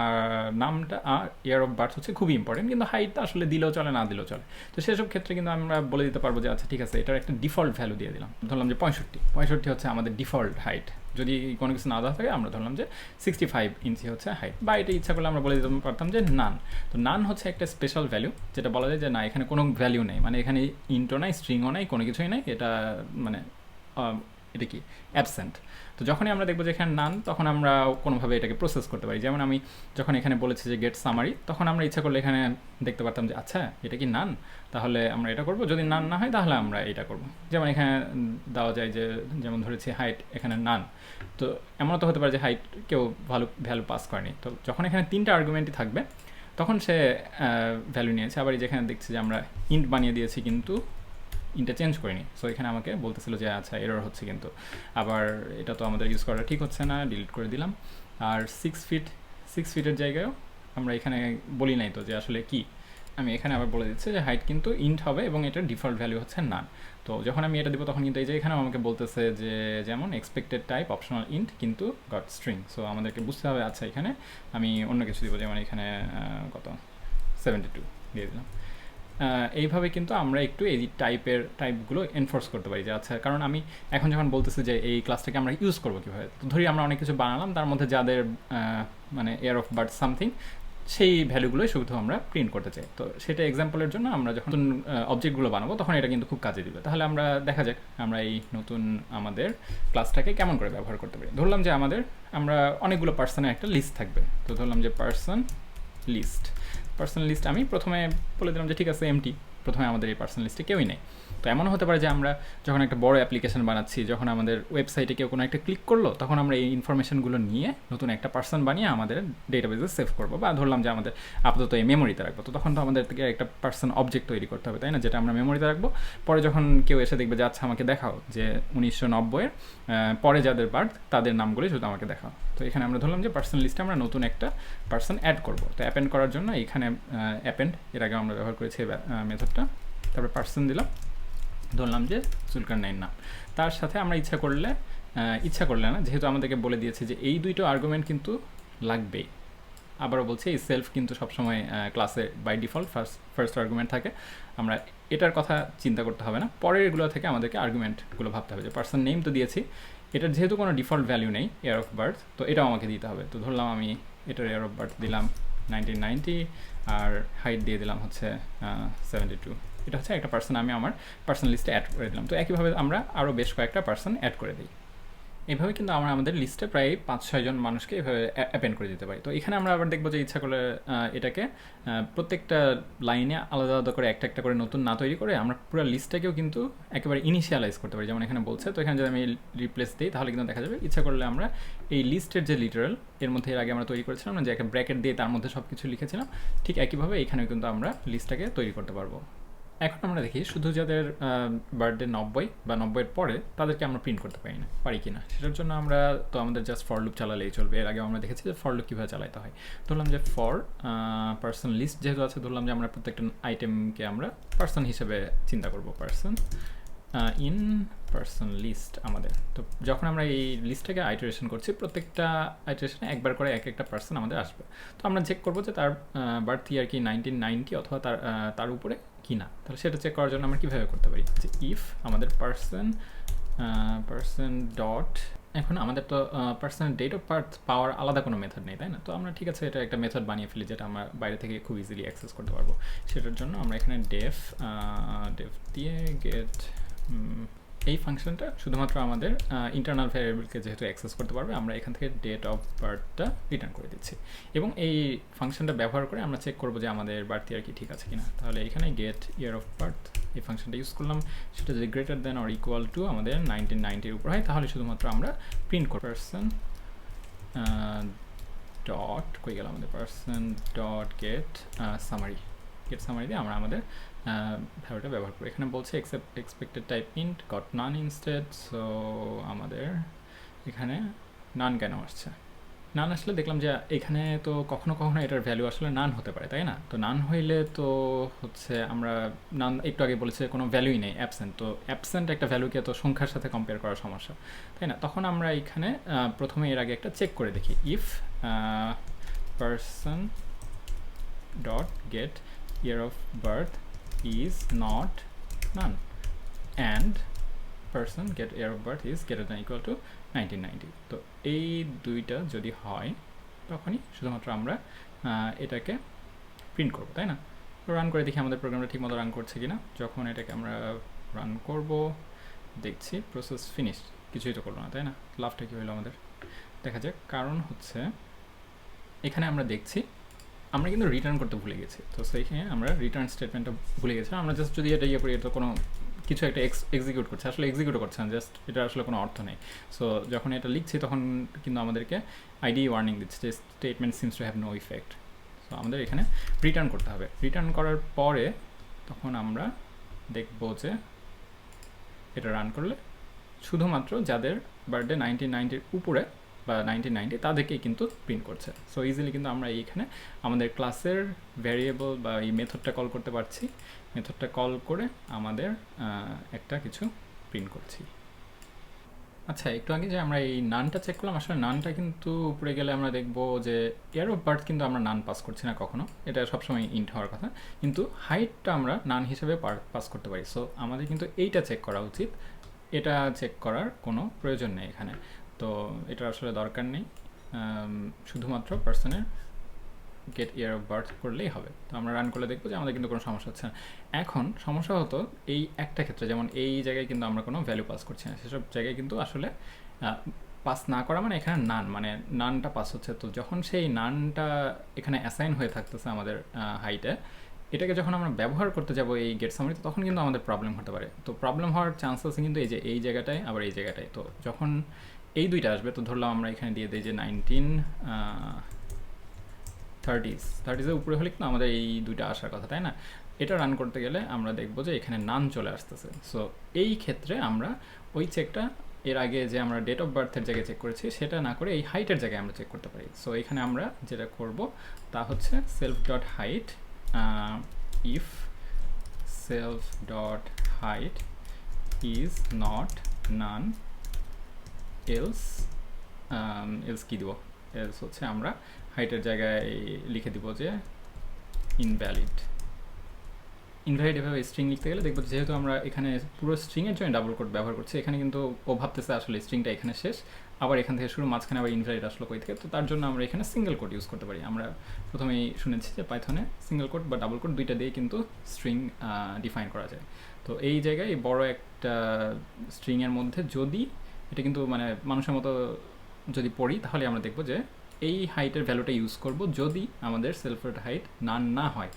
আর নামটা আর ইয়ার অফ বার্থ হচ্ছে খুবই ইম্পর্টেন্ট, কিন্তু হাইটটা আসলে দিলেও চলে না দিলেও চলে। তো সেসব ক্ষেত্রে কিন্তু আমরা বলে দিতে পারবো যে আচ্ছা ঠিক আছে এটার একটা ডিফল্ট ভ্যালু দিয়ে দিলাম, ধরলাম যে 65 হচ্ছে আমাদের ডিফল্ট হাইট। যদি কোনো কিছু না দেওয়া থাকে আমরা ধরলাম যে 65 ইঞ্চি হচ্ছে হাইট। বা এটা ইচ্ছা করলে আমরা বলে দিতে পারতাম যে নান। তো নান হচ্ছে একটা স্পেশাল ভ্যালু, যেটা বলা যায় যে না এখানে কোনো ভ্যালু নেই, মানে এখানে ইন্টও নাই, স্ট্রিংও নাই, কোনো কিছুই নাই, এটা মানে এটা কি অ্যাবসেন্ট। তো যখনই আমরা দেখবো যে এখানে নান, তখন আমরা কোনোভাবে এটাকে প্রসেস করতে পারি। যেমন আমি যখন এখানে বলেছি যে গেট সামারি, তখন আমরা ইচ্ছা করলে এখানে দেখতে পারতাম যে আচ্ছা এটা কি নান, তাহলে আমরা এটা করব। যদি নান না হয় তাহলে আমরা এটা করব। যেমন এখানে দেওয়া যায় যে যেমন ধরেছি হাইট, এখানে নান। তো এমনও তো হতে পারে যে হাইট কেউ ভ্যালু পাস করেনি। তো যখন এখানে 3টা আর্গুমেন্টই থাকবে তখন সে ভ্যালু নিয়েছে। আবার যেখানে দেখছি যে আমরা ইন্ট বানিয়ে দিয়েছি কিন্তু ইন্টটা চেঞ্জ করিনি, সো এখানে আমাকে বলতেছিল যে আচ্ছা এরর হচ্ছে, কিন্তু আবার এটা তো আমাদের ইউজ করা ঠিক হচ্ছে না, ডিলিট করে দিলাম। আর 6 ফিটের জায়গায়ও আমরা এখানে বলি নাই তো যে আসলে কি, আমি এখানে আবার বলে দিচ্ছি যে হাইট কিন্তু ইন্ট হবে এবং এটার ডিফল্ট ভ্যালু হচ্ছে নান। তো যখন আমি এটা দিব তখন কিন্তু এই যে এখানেও আমাকে বলতেছে যে যেমন এক্সপেক্টেড টাইপ অপশনাল ইন্ট কিন্তু গট স্ট্রিং। সো আমাদেরকে বুঝতে হবে আচ্ছা এখানে আমি অন্য কিছু দিব, যেমন এখানে কত 72 দিয়ে দিলাম। এইভাবে কিন্তু আমরা একটু এই টাইপগুলো এনফোর্স করতে পারি যে আচ্ছা, কারণ আমি এখন যখন বলতেছি যে এই ক্লাসটাকে আমরা ইউজ করবো কীভাবে, তো ধরি আমরা অনেক কিছু বানালাম, তার মধ্যে যাদের মানে ইয়ার অফ বার্থ সামথিং, সেই ভ্যালুগুলোই শুধু আমরা প্রিন্ট করতে চাই। তো সেটা এক্সাম্পলের জন্য আমরা যখন অবজেক্টগুলো বানাবো তখন এটা কিন্তু খুব কাজে দিবে। তাহলে আমরা দেখা যাক আমরা এই নতুন আমাদের ক্লাসটাকে কেমন করে ব্যবহার করতে পারি। ধরলাম যে আমরা অনেকগুলো পার্সনের একটা লিস্ট থাকবে। তো ধরলাম যে পার্সন লিস্ট আমি প্রথমে বলে দিলাম যে ঠিক আছে এমটি, প্রথমে আমাদের এই পার্সন লিস্টে কেউই নেই। তো এমনও হতে পারে যে আমরা যখন একটা বড় অ্যাপ্লিকেশন বানাচ্ছি, যখন আমাদের ওয়েবসাইটে কেউ কোনো একটা ক্লিক করলো, তখন আমরা এই ইনফরমেশনগুলো নিয়ে নতুন একটা পার্সন বানিয়ে আমাদের ডেটাবেসে সেভ করবো, বা ধরলাম যে আমাদের আপাতত এই মেমোরিতে রাখবো। তো তখন তো আমাদের থেকে একটা পার্সন অবজেক্ট তৈরি করতে হবে, তাই না, যেটা আমরা মেমোরিতে রাখবো। পরে যখন কেউ এসে দেখবে যে আচ্ছা আমাকে দেখাও যে 1990-এর পরে যাদের বার্থ তাদের নামগুলি শুধু আমাকে দেখাও। তো এখানে আমরা ধরলাম যে পার্সন লিস্টে আমরা নতুন একটা পার্সন অ্যাড করবো। তো অ্যাপেন্ড করার জন্য এখানে অ্যাপেন্ড, এর আগে আমরা ব্যবহার করেছি মেথডটা। তারপরে পার্সন দিলাম, ধরলাম যে জুলকারনাইন নাম। তার সাথে আমরা ইচ্ছা করলে না, যেহেতু আমাদেরকে বলে দিয়েছে যে এই দুইটো আর্গুমেন্ট কিন্তু লাগবেই। আবারও বলছি, এই সেলফ কিন্তু সবসময় ক্লাসে বাই ডিফল্ট ফার্স্ট আর্গুমেন্ট থাকে। আমরা এটার কথা চিন্তা করতে হবে না, পরের এগুলো থেকে আমাদেরকে আর্গুমেন্টগুলো ভাবতে হবে। যে পার্সন নেম তো দিয়েছি, এটার যেহেতু কোনো ডিফল্ট ভ্যালু নেই ইয়ার অফ বার্থ, তো এটাও আমাকে দিতে হবে। তো ধরলাম আমি এটার ইয়ার অফ বার্থ দিলাম 1990, আর হাইট দিয়ে দিলাম হচ্ছে 72। এটা হচ্ছে একটা পার্সন আমি আমার পার্সন লিস্টে অ্যাড করে দিলাম। তো একইভাবে আমরা আরও বেশ কয়েকটা পার্সন অ্যাড করে দিই। এইভাবে কিন্তু আমরা আমাদের লিস্টে প্রায় 5-6 জন মানুষকে এভাবে অ্যাপেন্ড করে দিতে পারি। তো এখানে আমরা আবার দেখবো যে ইচ্ছা করলে এটাকে প্রত্যেকটা লাইনে আলাদা আলাদা করে একটা একটা করে নতুন না তৈরি করে আমরা পুরো লিস্টটাকেও কিন্তু একেবারে ইনিশিয়ালাইজ করতে পারি, যেমন এখানে বলছে। তো এখানে যদি আমি রিপ্লেস দিই তাহলে কিন্তু দেখা যাবে ইচ্ছা করলে আমরা এই লিস্টের যে লিটারাল, এর মধ্যে এর আগে আমরা তৈরি করেছিলাম না যে একটা ব্র্যাকেট দিয়ে তার মধ্যে সব কিছু লিখেছিলাম, ঠিক একইভাবে এখানেও কিন্তু আমরা লিস্টটাকে তৈরি করতে পারবো। এখন আমরা দেখি শুধু যাদের বার্থডে 90 বা 90-এর পরে তাদেরকে আমরা প্রিন্ট করতে পারি কিনা। সেটার জন্য আমরা তো আমাদের জাস্ট ফর লুপ চালালেই চলবে। এর আগে আমরা দেখেছি যে ফর লুপ কীভাবে চালাতে হয়। ধরলাম যে ফর পার্সন লিস্ট যেহেতু আছে, ধরলাম যে আমরা প্রত্যেকটা আইটেমকে আমরা পার্সন হিসেবে চিন্তা করব। পার্সন ইন পার্সন লিস্ট আমাদের। তো যখন আমরা এই লিস্টটাকে আইটারেশন করছি, প্রত্যেকটা আইটারেশনে একবার করে এক একটা পার্সন আমাদের আসবে। তো আমরা চেক করবো যে তার বার্থ ইয়ার কি 1990 অথবা তার উপরে কি না। তাহলে সেটা চেক করার জন্য আমরা কীভাবে করতে পারি যে ইফ আমাদের পার্সন ডট, এখন আমাদের তো পার্সনের ডেট অফ বার্থ পাওয়ার আলাদা কোনো মেথড নেই, তাই না। তো আমরা ঠিক আছে এটা একটা মেথড বানিয়ে ফেলি যেটা আমরা বাইরে থেকে খুব ইজিলি অ্যাক্সেস করতে পারবো। সেটার জন্য আমরা এখানে ডেফ দিয়ে গেট, এই ফাংশনটা শুধুমাত্র আমাদের ইন্টারনাল ভ্যারিয়েবলকে যেহেতু অ্যাক্সেস করতে পারবে, আমরা এখান থেকে ডেট অফ বার্থটা রিটার্ন করে দিচ্ছি। এবং এই ফাংশনটা ব্যবহার করে আমরা চেক করবো যে আমাদের বার্থ ইয়ার কি ঠিক আছে কিনা। তাহলে এখানে গেট ইয়ার অফ বার্থ এই ফাংশনটা ইউজ করলাম, সেটা যদি greater than or equal to আমাদের 1990-এর উপর হয়, তাহলে শুধুমাত্র আমরা প্রিন্ট করব পার্সন ডট কই গেল আমাদের পার্সন ডট গেট সামারি দিয়ে আমরা আমাদের ভ্যালুটা ব্যবহার করি। এখানে বলছে এক্সপেক্টেড টাইপ ইন্ট গট নান ইনস্টেড। সো আমাদের এখানে নান কেন আসছে? নান আসলে দেখলাম যে এখানে তো কখনো কখনো এটার ভ্যালু আসলে নান হতে পারে, তাই না। তো নান হইলে তো হচ্ছে আমরা নান একটু আগে বলেছে কোনো ভ্যালুই নেই, অ্যাবসেন্ট। তো অ্যাবসেন্ট একটা ভ্যালুকে তো সংখ্যার সাথে কম্পেয়ার করার সমস্যা, তাই না। তখন আমরা এখানে প্রথমে এর আগে একটা চেক করে দেখি, if person dot gate year of birth is not none and person get year of birth is greater than equal to 1990। তো এই দুইটা যদি হয় তখনই শুধুমাত্র আমরা এটাকে প্রিন্ট করব, তাই না। তো রান করে দেখি আমাদের প্রোগ্রামটা ঠিকমতো রান করছে কিনা। যখন এটাকে আমরা রান করব দেখছি প্রসেস ফিনিশ, কিছুই তো করলো না, তাই না। লাভটা কী হলো আমাদের দেখা যাক। কারণ হচ্ছে এখানে আমরা দেখছি আমরা কিন্তু রিটার্ন করতে ভুলে গেছি। তো সেইখানে আমরা রিটার্ন স্টেটমেন্টটা ভুলে গেছিলাম। আমরা জাস্ট যদি এটা করি, এটা কোনো কিছু একটা এক্সিকিউট করছে, আসলে এক্সিকিউটও করছে না, জাস্ট এটা আসলে কোনো অর্থ নেই। সো যখন এটা লিখছি তখন কিন্তু আমাদেরকে আইডি ওয়ার্নিং দিচ্ছে যে statement seems to have no effect. So আমাদের এখানে রিটার্ন করতে হবে। রিটার্ন করার পরে তখন আমরা দেখব যে এটা রান করলে শুধুমাত্র যাদের বার্থডে 1990-এর উপরে বা 1990 তাদেরকেই কিন্তু প্রিন্ট করছে। সো ইজিলি কিন্তু আমরা এইখানে আমাদের ক্লাসের ভ্যারিয়েবল বা এই মেথডটা কল করতে পারছি। মেথডটা কল করে আমাদের একটা কিছু প্রিন্ট করছি। আচ্ছা, একটু আগে যে আমরা এই নানটা চেক করলাম, আসলে নানটা কিন্তু উপরে গেলে আমরা দেখব যে ইয়ার অফ বার্থ কিন্তু আমরা নান পাস করছি না কখনো, এটা সবসময় ইন্ট হওয়ার কথা, কিন্তু হাইটটা আমরা নান হিসেবে পাস করতে পারি। সো আমাদের কিন্তু এইটা চেক করা উচিত, এটা চেক করার কোনো প্রয়োজন নেই এখানে। তো এটা আসলে দরকার নেই, শুধুমাত্র পার্সনের গেট ইয়ার অফ বার্থ করলেই হবে। তো আমরা রান করলে দেখবো যে আমাদের কিন্তু কোনো সমস্যা হচ্ছে না। এখন সমস্যা হতো এই একটা ক্ষেত্রে, যেমন এই জায়গায় কিন্তু আমরা কোনো ভ্যালু পাস করছি না, সেসব জায়গায় কিন্তু আসলে পাস না করা মানে এখানে নানটা পাস হচ্ছে। তো যখন সেই নানটা এখানে অ্যাসাইন হয়ে থাকতেছে আমাদের হাইটে, এটাকে যখন আমরা ব্যবহার করতে যাব এই গেট সামারিতে, তখন কিন্তু আমাদের প্রবলেম হতে পারে। তো প্রবলেম হওয়ার চান্স আছে কিন্তু এই যে এই জায়গাটায় আবার এই জায়গাটায়। তো যখন এই দুইটা আসবে, তো ধরলাম আমরা এখানে দিয়ে দিই যে 1930s উপরে হলে কিন্তু আমাদের এই দুইটা আসার কথা, তাই না? এটা রান করতে গেলে আমরা দেখবো যে এখানে নান চলে আসতেছে। সো এই ক্ষেত্রে আমরা ওই চেকটা এর আগে যে আমরা ডেট অফ বার্থের জায়গায় চেক করেছি সেটা না করে এই হাইটের জায়গায় আমরা চেক করতে পারি। সো এখানে আমরা যেটা করব তা হচ্ছে self dot height, if self dot height is not naan, else কি দিব, এলস হচ্ছে আমরা হাইটের জায়গায় লিখে দিব যে ইনভ্যালিড। এভাবে স্ট্রিং লিখতে গেলে দেখবো যেহেতু আমরা এখানে পুরো স্ট্রিংয়ের জন্য ডাবল কোট ব্যবহার করছি, এখানে কিন্তু ও ভাবতেছে আসলে স্ট্রিংটা এখানে শেষ, আবার এখান থেকে শুরু, মাঝখানে আবার ইনভ্যালিড আসলো কই থেকে। তো তার জন্য আমরা এখানে সিঙ্গেল কোট ইউজ করতে পারি। আমরা প্রথমেই শুনেছি যে পাইথনে সিঙ্গেল কোট বা ডাবল কোট দুইটা দিয়ে কিন্তু স্ট্রিং ডিফাইন করা যায়। তো এই জায়গায় বড় একটা স্ট্রিংয়ের মধ্যে যদি এটা কিন্তু মানে মানুষের মতো যদি পড়ি, তাহলে আমরা দেখব যে এই হাইটের ভ্যালুটা ইউজ করব যদি আমাদের সেলফ ডট হাইট নান না হয়,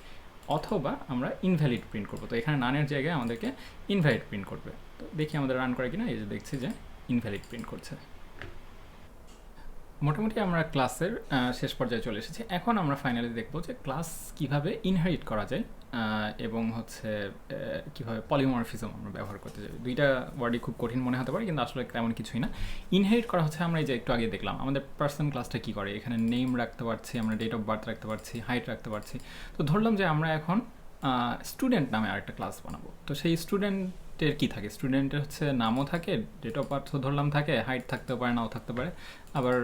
অথবা আমরা ইনভ্যালিড প্রিন্ট করবো। তো এখানে নানের জায়গায় আমাদেরকে ইনভ্যালিড প্রিন্ট করবে। তো দেখি আমাদের রান করে কিনা, এই যে দেখছি যে ইনভ্যালিড প্রিন্ট করছে। মোটামুটি আমরা ক্লাসের শেষ পর্যায়ে চলে এসেছি। এখন আমরা ফাইনালি দেখবো যে ক্লাস কিভাবে ইনহেরিট করা যায় এবং হচ্ছে কীভাবে পলিমরফিজম আমরা ব্যবহার করতে যাই। দুইটা ওয়ার্ডই খুব কঠিন মনে হতে পারে, কিন্তু আসলে তেমন কিছুই না। ইনহেরিট করা হচ্ছে আমরা এই যে একটু আগে দেখলাম আমাদের পার্সন ক্লাসটা কী করে, এখানে নেম রাখতে পারছি, আমরা ডেট অফ বার্থ রাখতে পারছি, হাইট রাখতে পারছি। তো ধরলাম যে আমরা এখন স্টুডেন্ট নামে আরেকটা ক্লাস বানাবো। তো সেই স্টুডেন্টের কী থাকে, স্টুডেন্টের হচ্ছে নামও থাকে, ডেট অফ বার্থও ধরলাম থাকে, হাইট থাকতেও পারে নাও থাকতে পারে, আবার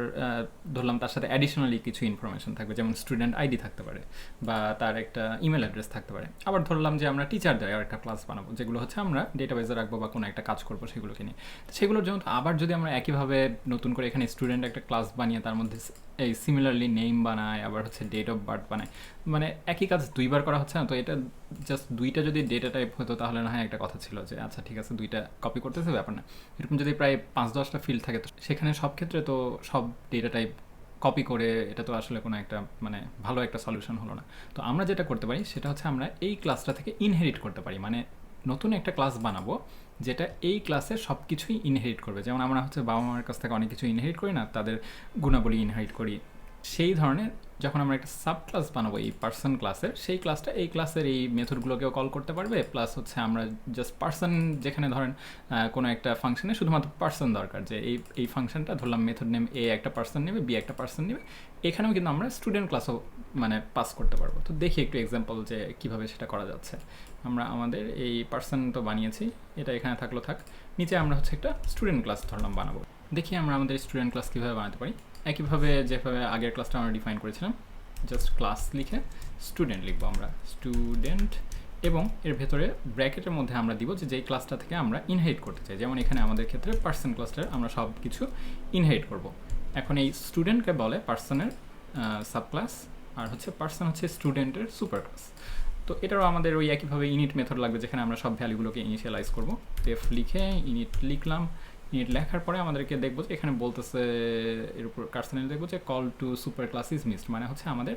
ধরলাম তার সাথে অ্যাডিশনালি কিছু ইনফরমেশন থাকবে, যেমন স্টুডেন্ট আইডি থাকতে পারে বা তার একটা ইমেল অ্যাড্রেস থাকতে পারে। আবার ধরলাম যে আমরা টিচারদের আর একটা ক্লাস বানাবো, যেগুলো হচ্ছে আমরা ডেটাবেজে রাখবো বা কোনো একটা কাজ করবো সেগুলোকে নিয়ে। সেগুলোর জন্য আবার যদি আমরা একইভাবে নতুন করে এখানে স্টুডেন্ট একটা ক্লাস বানিয়ে তার মধ্যে এই সিমিলারলি নেম বানায়, আবার হচ্ছে ডেট অফ বার্থ বানায়, মানে একই কাজ দুইবার করা হচ্ছে না। তো এটা জাস্ট দুইটা যদি ডেটা টাইপ হতো তাহলে না হয় একটা কথা ছিল যে আচ্ছা ঠিক আছে দুইটা কপি করতেছে, ব্যাপার না। এরকম যদি প্রায় 5-10টা ফিল্ড থাকে, তো সেখানে সব ক্ষেত্রে তো সব ডেটা টাইপ কপি করে এটা তো আসলে কোনো একটা মানে ভালো একটা সলিউশন হলো না। তো আমরা যেটা করতে পারি সেটা হচ্ছে আমরা এই ক্লাসটা থেকে ইনহেরিট করতে পারি, মানে নতুন একটা ক্লাস বানাবো যেটা এই ক্লাসের সব কিছুই ইনহেরিট করবে। যেমন আমরা হচ্ছে বাবা মার কাছ থেকে অনেক কিছু ইনহেরিট করি না, তাদের গুণাবলী ইনহেরিট করি। সেই ধরনের যখন আমরা একটা সাব ক্লাস বানাবো এই পার্সন ক্লাসের, সেই ক্লাসটা এই ক্লাসের এই মেথডগুলোকেও কল করতে পারবে, প্লাস হচ্ছে আমরা জাস্ট পার্সন, যেখানে ধরেন কোনো একটা ফাংশনে শুধুমাত্র পার্সন দরকার, যে এই ফাংশনটা ধরলাম মেথড নেম এ একটা পার্সন নেবে, বি একটা পার্সন নেবে, এখানেও কিন্তু আমরা স্টুডেন্ট ক্লাসও মানে পাস করতে পারবো। তো দেখি একটু এক্সাম্পল যে কীভাবে সেটা করা যাচ্ছে। আমরা আমাদের এই পার্সন তো বানিয়েছি, এটা এখানে থাকলো থাক, নিচে আমরা হচ্ছে একটা স্টুডেন্ট ক্লাস ধরলাম বানাবো। দেখি আমরা আমাদের স্টুডেন্ট ক্লাস কীভাবে বানাতে পারি। একইভাবে যেভাবে আগের ক্লাসটা আমরা ডিফাইন করেছিলাম, জাস্ট ক্লাস লিখে স্টুডেন্ট লিখবো আমরা, স্টুডেন্ট, এবং এর ভেতরে ব্র্যাকেটের মধ্যে আমরা দিব যে যেই ক্লাসটা থেকে আমরা ইনহেরিট করতে চাই। যেমন এখানে আমাদের ক্ষেত্রে পার্সন ক্লাসটার আমরা সব কিছু ইনহেরিট করব। এখন এই স্টুডেন্টকে বলে পার্সনের সাব ক্লাস, আর হচ্ছে পার্সন হচ্ছে স্টুডেন্টের সুপার ক্লাস। তো এটারও আমাদের ওই একইভাবে ইনিট মেথড লাগবে, যেখানে আমরা সব ভ্যালুগুলোকে ইনিশিয়ালাইজ করবো। এফ লিখে ইনিট লিখলাম, ইনিট লেখার পরে আমাদেরকে দেখবো যে এখানে বলতেছে, এর উপর কার্সনে দেখবো যে call to super class is missed, মানে হচ্ছে আমাদের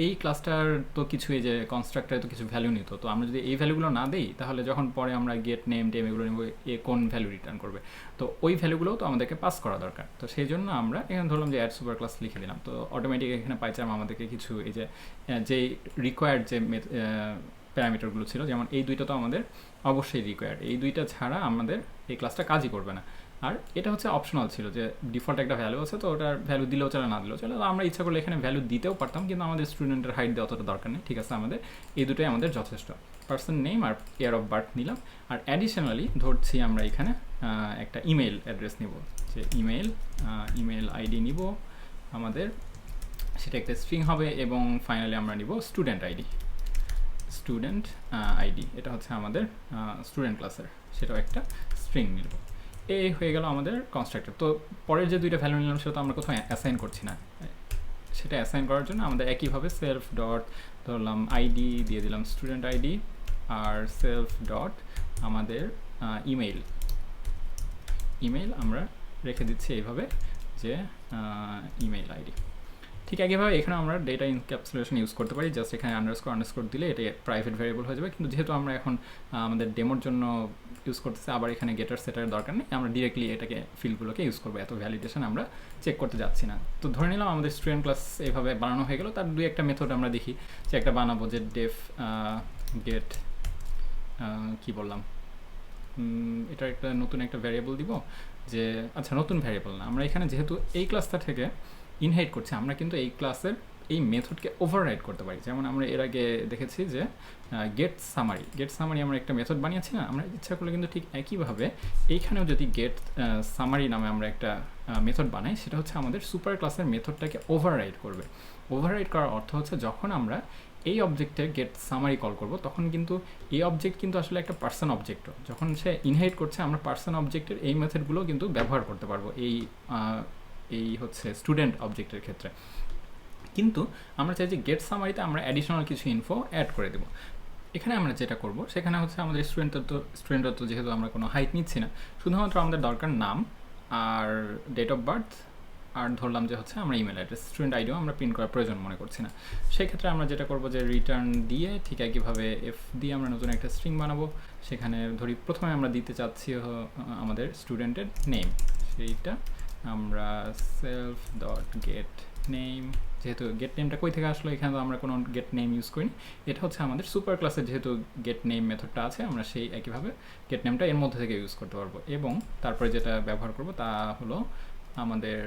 এই ক্লাসটার তো কিছু, এই যে কনস্ট্রাক্টরে তো কিছু ভ্যালু নিত, তো আমরা যদি এই ভ্যালুগুলো না দিই তাহলে যখন পরে আমরা গেট নেম টেম এগুলো নেব, এ কোন ভ্যালু রিটার্ন করবে, তো ওই ভ্যালুগুলোও তো আমাদেরকে পাস করা দরকার। তো সেই জন্য আমরা এখানে ধরলাম যে অ্যাড সুপার ক্লাস লিখে দিলাম। তো অটোমেটিক এখানে পাইচাম আমাদেরকে কিছু এই যে যেই রিকোয়ার্ড যে প্যারামিটারগুলো ছিল, যেমন এই দুইটা তো আমাদের অবশ্যই রিকোয়ার্ড, এই দুইটা ছাড়া আমাদের এই ক্লাসটা কাজই করবে না। আর এটা হচ্ছে অপশনাল ছিল, যে ডিফল্ট একটা ভ্যালু আছে, তো ওটার ভ্যালু দিলেও চলে না দিলেও চলে। তো আমরা ইচ্ছা করলে এখানে ভ্যালু দিতেও পারতাম, কিন্তু আমাদের স্টুডেন্টের হাইট দেওয়া অতটা দরকার নেই। ঠিক আছে, আমাদের এই দুটোই আমাদের যথেষ্ট। পার্সন নেম আর ইয়ার অফ বার্থ নিলাম, আর অ্যাডিশনালি ধরছি আমরা এখানে একটা ইমেল অ্যাড্রেস নিব, যে ইমেল আইডি নিব আমাদের, সেটা একটা স্ট্রিং হবে, এবং ফাইনালি আমরা নিব স্টুডেন্ট আইডি, এটা হচ্ছে আমাদের স্টুডেন্ট ক্লাসের, সেটাও একটা স্ট্রিং নিব। এই হয়ে গেল আমাদের কনস্ট্রাক্টর। তো পরের যে দুইটা ভ্যালু নিলাম সেটা তো আমরা কোথাও অ্যাসাইন করছি না, সেটা অ্যাসাইন করার জন্য আমাদের একইভাবে সেলফ ডট ধরলাম আইডি দিয়ে দিলাম স্টুডেন্ট আইডি, আর সেলফ ডট আমাদের ইমেল আমরা রেখে দিচ্ছি এইভাবে, যে ইমেল আইডি। ঠিক একইভাবে এখানে আমরা ডেটা ইনক্যাপসুলেশন ইউজ করতে পারি, জাস্ট এখানে আন্ডারস্কোর দিলে এটা প্রাইভেট ভ্যারিয়েবল হয়ে যাবে। কিন্তু যেহেতু আমরা এখন আমাদের ডেমোর জন্য ইউজ করতেছি, আবার এখানে গেটার সেটার দরকার নেই, আমরা ডিরেক্টলি এটাকে ফিল্ডগুলোকে ইউজ করবো, এত ভ্যালিডেশন আমরা চেক করতে যাচ্ছি না। তো ধরে নিলাম আমাদের স্টুডেন্ট ক্লাস এইভাবে বানানো হয়ে গেল। তার দুই একটা মেথড আমরা দেখি যে একটা বানাবো যে ডেফ গেট কি বললাম, এটা একটা নতুন একটা ভ্যারিয়েবল দিব যে, আচ্ছা নতুন ভ্যারিয়েবল না, আমরা এখানে যেহেতু এই ক্লাসটা থেকে ইনহেরিট করছি, আমরা কিন্তু এই ক্লাসের এই মেথডকে ওভাররাইড করতে পারি। যেমন আমরা এর আগে দেখেছি যে গেট সামারি আমরা একটা মেথড বানিয়েছি না, আমরা ইচ্ছা করলে কিন্তু ঠিক একইভাবে এইখানেও যদি গেট সামারি নামে আমরা একটা মেথড বানাই, সেটা হচ্ছে আমাদের সুপার ক্লাসের মেথডটাকে ওভাররাইড করবে। ওভাররাইড করার অর্থ হচ্ছে যখন আমরা এই অবজেক্টে গেট সামারি কল করব, তখন কিন্তু এই অবজেক্ট কিন্তু আসলে একটা পার্সন অবজেক্টও, যখন সে ইনহেরিট করছে আমরা পার্সন অবজেক্টের এই মেথডগুলো কিন্তু ব্যবহার করতে পারবো এই হচ্ছে স্টুডেন্ট অবজেক্টের ক্ষেত্রে। কিন্তু আমরা চাই যে গেট সামারিতে আমরা অ্যাডিশনাল কিছু ইনফো অ্যাড করে দেবো। এখানে আমরা যেটা করব সেখানে হচ্ছে আমাদের স্টুডেন্টের তো যেহেতু আমরা কোনো হাইট নিচ্ছি না, শুধুমাত্র আমাদের দরকার নাম আর ডেট অফ বার্থ, আর ধরলাম যে হচ্ছে আমরা ইমেল অ্যাড্রেস, স্টুডেন্ট আইডিও আমরা প্রিন্ট করার প্রয়োজন মনে করছি না। সেই ক্ষেত্রে আমরা যেটা করবো যে রিটার্ন দিয়ে ঠিক একইভাবে এফ দিয়ে আমরা নতুন একটা স্ট্রিং বানাবো। সেখানে ধরি প্রথমে আমরা দিতে চাচ্ছি আমাদের স্টুডেন্টের নেম, সেইটা আমরা সেলফ ডট গেট নেম, যেহেতু গেট নেমটা কই থেকে আসলো, এখানে তো আমরা কোনো গেট নেম ইউজ করিনি, এটা হচ্ছে আমাদের সুপার ক্লাসের যেহেতু গেট নেম মেথডটা আছে, আমরা সেই একইভাবে গেট নেমটা এর মধ্যে থেকে ইউজ করতে পারবো। এবং তারপরে যেটা ব্যবহার করব তা হলো আমাদের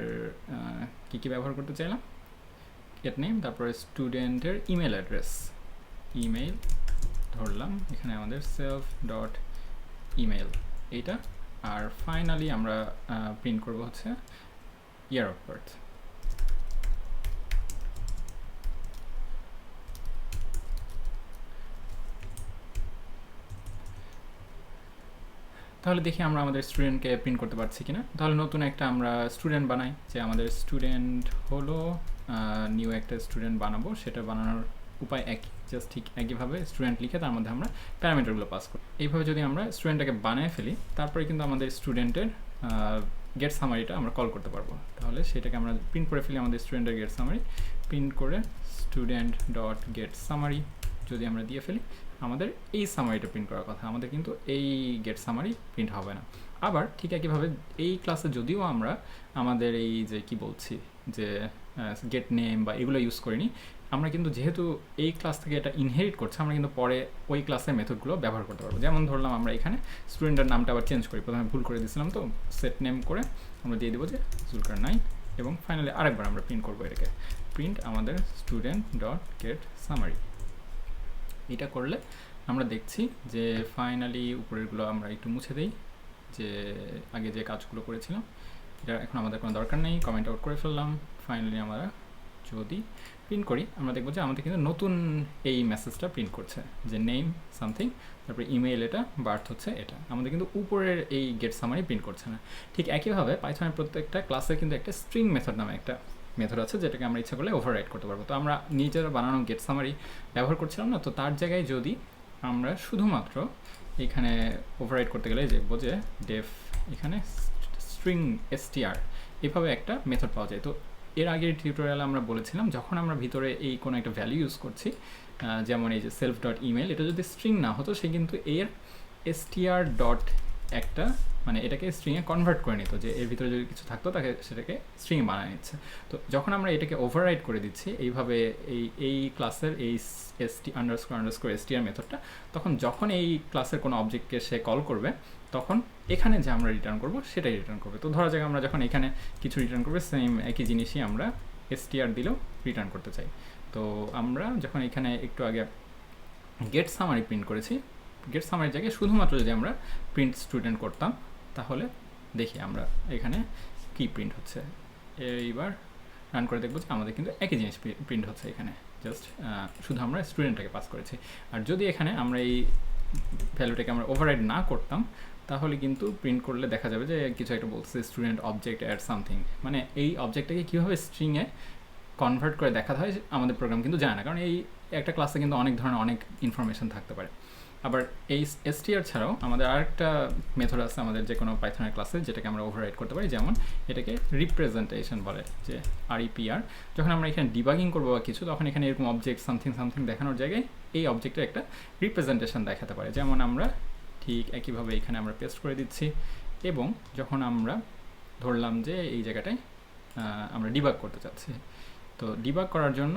কী ব্যবহার করতে চাইলাম, গেট নেম, তারপরে স্টুডেন্টের ইমেল অ্যাড্রেস, ইমেল ধরলাম এখানে আমাদের সেলফ ডট ইমেল এইটা, আর ফাইনালি আমরা প্রিন্ট করব হচ্ছে ইয়ার অফ বার্থ। তাহলে দেখি আমরা আমাদের স্টুডেন্টকে প্রিন্ট করতে পারছি কিনা। তাহলে নতুন একটা আমরা স্টুডেন্ট বানাই, যে আমাদের স্টুডেন্ট হলো নিউ একটা স্টুডেন্ট বানাবো, সেটা বানানোর উপায় একই, জাস্ট ঠিক একইভাবে স্টুডেন্ট লিখে তার মধ্যে আমরা প্যারামিটারগুলো পাস করি। এইভাবে যদি আমরা স্টুডেন্টটাকে বানিয়ে ফেলি, তারপরে কিন্তু আমাদের স্টুডেন্টের গেট সামারিটা আমরা কল করতে পারবো। তাহলে সেটাকে আমরা প্রিন্ট করে ফেলি, আমাদের স্টুডেন্টের গেট সামারি প্রিন্ট করে স্টুডেন্ট ডট গেট সামারি যদি আমরা দিয়ে ফেলি, আমাদের এই সামারিটা প্রিন্ট করার কথা, আমাদের কিন্তু এই গেট সামারি প্রিন্ট হবে না। আবার ঠিক একইভাবে এই ক্লাসে যদিও আমরা আমাদের এই যে কি বলছি যে গেট নেম বা এগুলো ইউজ করিনি, আমরা কিন্তু যেহেতু এই ক্লাস থেকে এটা ইনহেরিট করছে, আমরা কিন্তু পরে ওই ক্লাসের মেথডগুলো ব্যবহার করতে পারবো। যেমন ধরলাম আমরা এখানে স্টুডেন্টের নামটা আবার চেঞ্জ করি, প্রথমে ভুল করে দিয়েছিলাম, তো সেট নেম করে আমরা দিয়ে দেবো যে জুলকার 9, এবং ফাইনালি আরেকবার আমরা প্রিন্ট করবো এটাকে, প্রিন্ট আমাদের স্টুডেন্ট ডট গেট সামারি। এটা করলে আমরা দেখছি যে ফাইনালি উপরেরগুলো আমরা একটু মুছে দিই, যে আগে যে কাজগুলো করেছিলাম এটা এখন আমাদের কোনো দরকার নেই, কমেন্ট আউট করে ফেললাম। ফাইনালি আমরা যদি প্রিন্ট করি, আমরা দেখবো যে আমাদের কিন্তু নতুন এই মেসেজটা প্রিন্ট করছে যে নেম সামথিং, তারপরে ইমেইল এটা, বার্থ হচ্ছে এটা, আমাদের কিন্তু উপরের এই গেট সামারি প্রিন্ট করছে না। ঠিক একইভাবে পাইথনের প্রত্যেকটা ক্লাসে কিন্তু একটা স্ট্রিং মেথড নামে একটা মেথড আছে, যেটাকে আমরা ইচ্ছা করলে ওভাররাইড করতে পারবো। তো আমরা নিজেরা বানানো গেট সামারি ব্যবহার করছিলাম না, তো তার জায়গায় যদি আমরা শুধুমাত্র এখানে ওভাররাইড করতে গেলে দেখবো যে ডেফ এখানে স্ট্রিং str এভাবে একটা মেথড পাওয়া যায়। তো এর আগের টিউটোরিয়ালে আমরা বলেছিলাম, যখন আমরা ভিতরে এই কোনো একটা ভ্যালু ইউজ করছি, যেমন এই যে সেলফ ডট ইমেল, এটা যদি স্ট্রিং না হতো, সে কিন্তু এর str ডট একটা মানে এটাকে স্ট্রিংয়ে কনভার্ট করে নিত, যে এর ভিতরে যদি কিছু থাকতো তাকে সেটাকে স্ট্রিং বানিয়ে নিচ্ছে। তো যখন আমরা এটাকে ওভাররাইড করে দিচ্ছি এইভাবে এই ক্লাসের এই str মেথডটা, তখন যখন এই ক্লাসের কোনো অবজেক্টকে সে কল করবে, তখন এখানে যে আমরা রিটার্ন করব সেটাই রিটার্ন করবে। তো ধরা যাক আমরা যখন এখানে কিছু রিটার্ন করবে, সেম একই জিনিসই আমরা str দিলেও রিটার্ন করতে চাই। তো আমরা যখন এখানে একটু আগে গেট সামারি প্রিন্ট করেছি, গেট সামারির জায়গায় শুধুমাত্র যদি আমরা প্রিন্ট স্টুডেন্ট করতাম, তাহলে দেখি আমরা এখানে কি প্রিন্ট হচ্ছে। এইবার রান করে দেখবো যে আমাদের কিন্তু একই জিনিস প্রিন্ট হচ্ছে, এখানে জাস্ট শুধু আমরা স্টুডেন্টটাকে পাস করেছি। আর যদি এখানে আমরা এই ভ্যালুটাকে আমরা ওভাররাইড না করতাম, তাহলে কিন্তু প্রিন্ট করলে দেখা যাবে যে কিছু একটা বলছে স্টুডেন্ট অবজেক্ট অ্যাড সামথিং, মানে এই অবজেক্টটাকে কীভাবে স্ট্রিংয়ে কনভার্ট করে দেখাতে হয় আমাদের প্রোগ্রাম কিন্তু জানে না, কারণ এই একটা ক্লাসে কিন্তু অনেক ধরনের অনেক ইনফরমেশন থাকতে পারে। আবার এই str ছাড়াও আমাদের আরেকটা মেথড আছে আমাদের যে কোনো পাইথনের ক্লাসে, যেটাকে আমরা ওভাররাইড করতে পারি, যেমন এটাকে রিপ্রেজেন্টেশন বলে, যে REPR। যখন আমরা এখানে ডিবাগিং করবো বা কিছু, তখন এখানে এরকম অবজেক্ট সামথিং সামথিং দেখানোর জায়গায় এই অবজেক্টের একটা রিপ্রেজেন্টেশন দেখাতে পারে। যেমন আমরা ঠিক একইভাবে এখানে আমরা পেস্ট করে দিচ্ছি, এবং যখন আমরা ধরলাম যে এই জায়গাটায় আমরা ডিবাগ করতে চাচ্ছি, তো ডিবাগ করার জন্য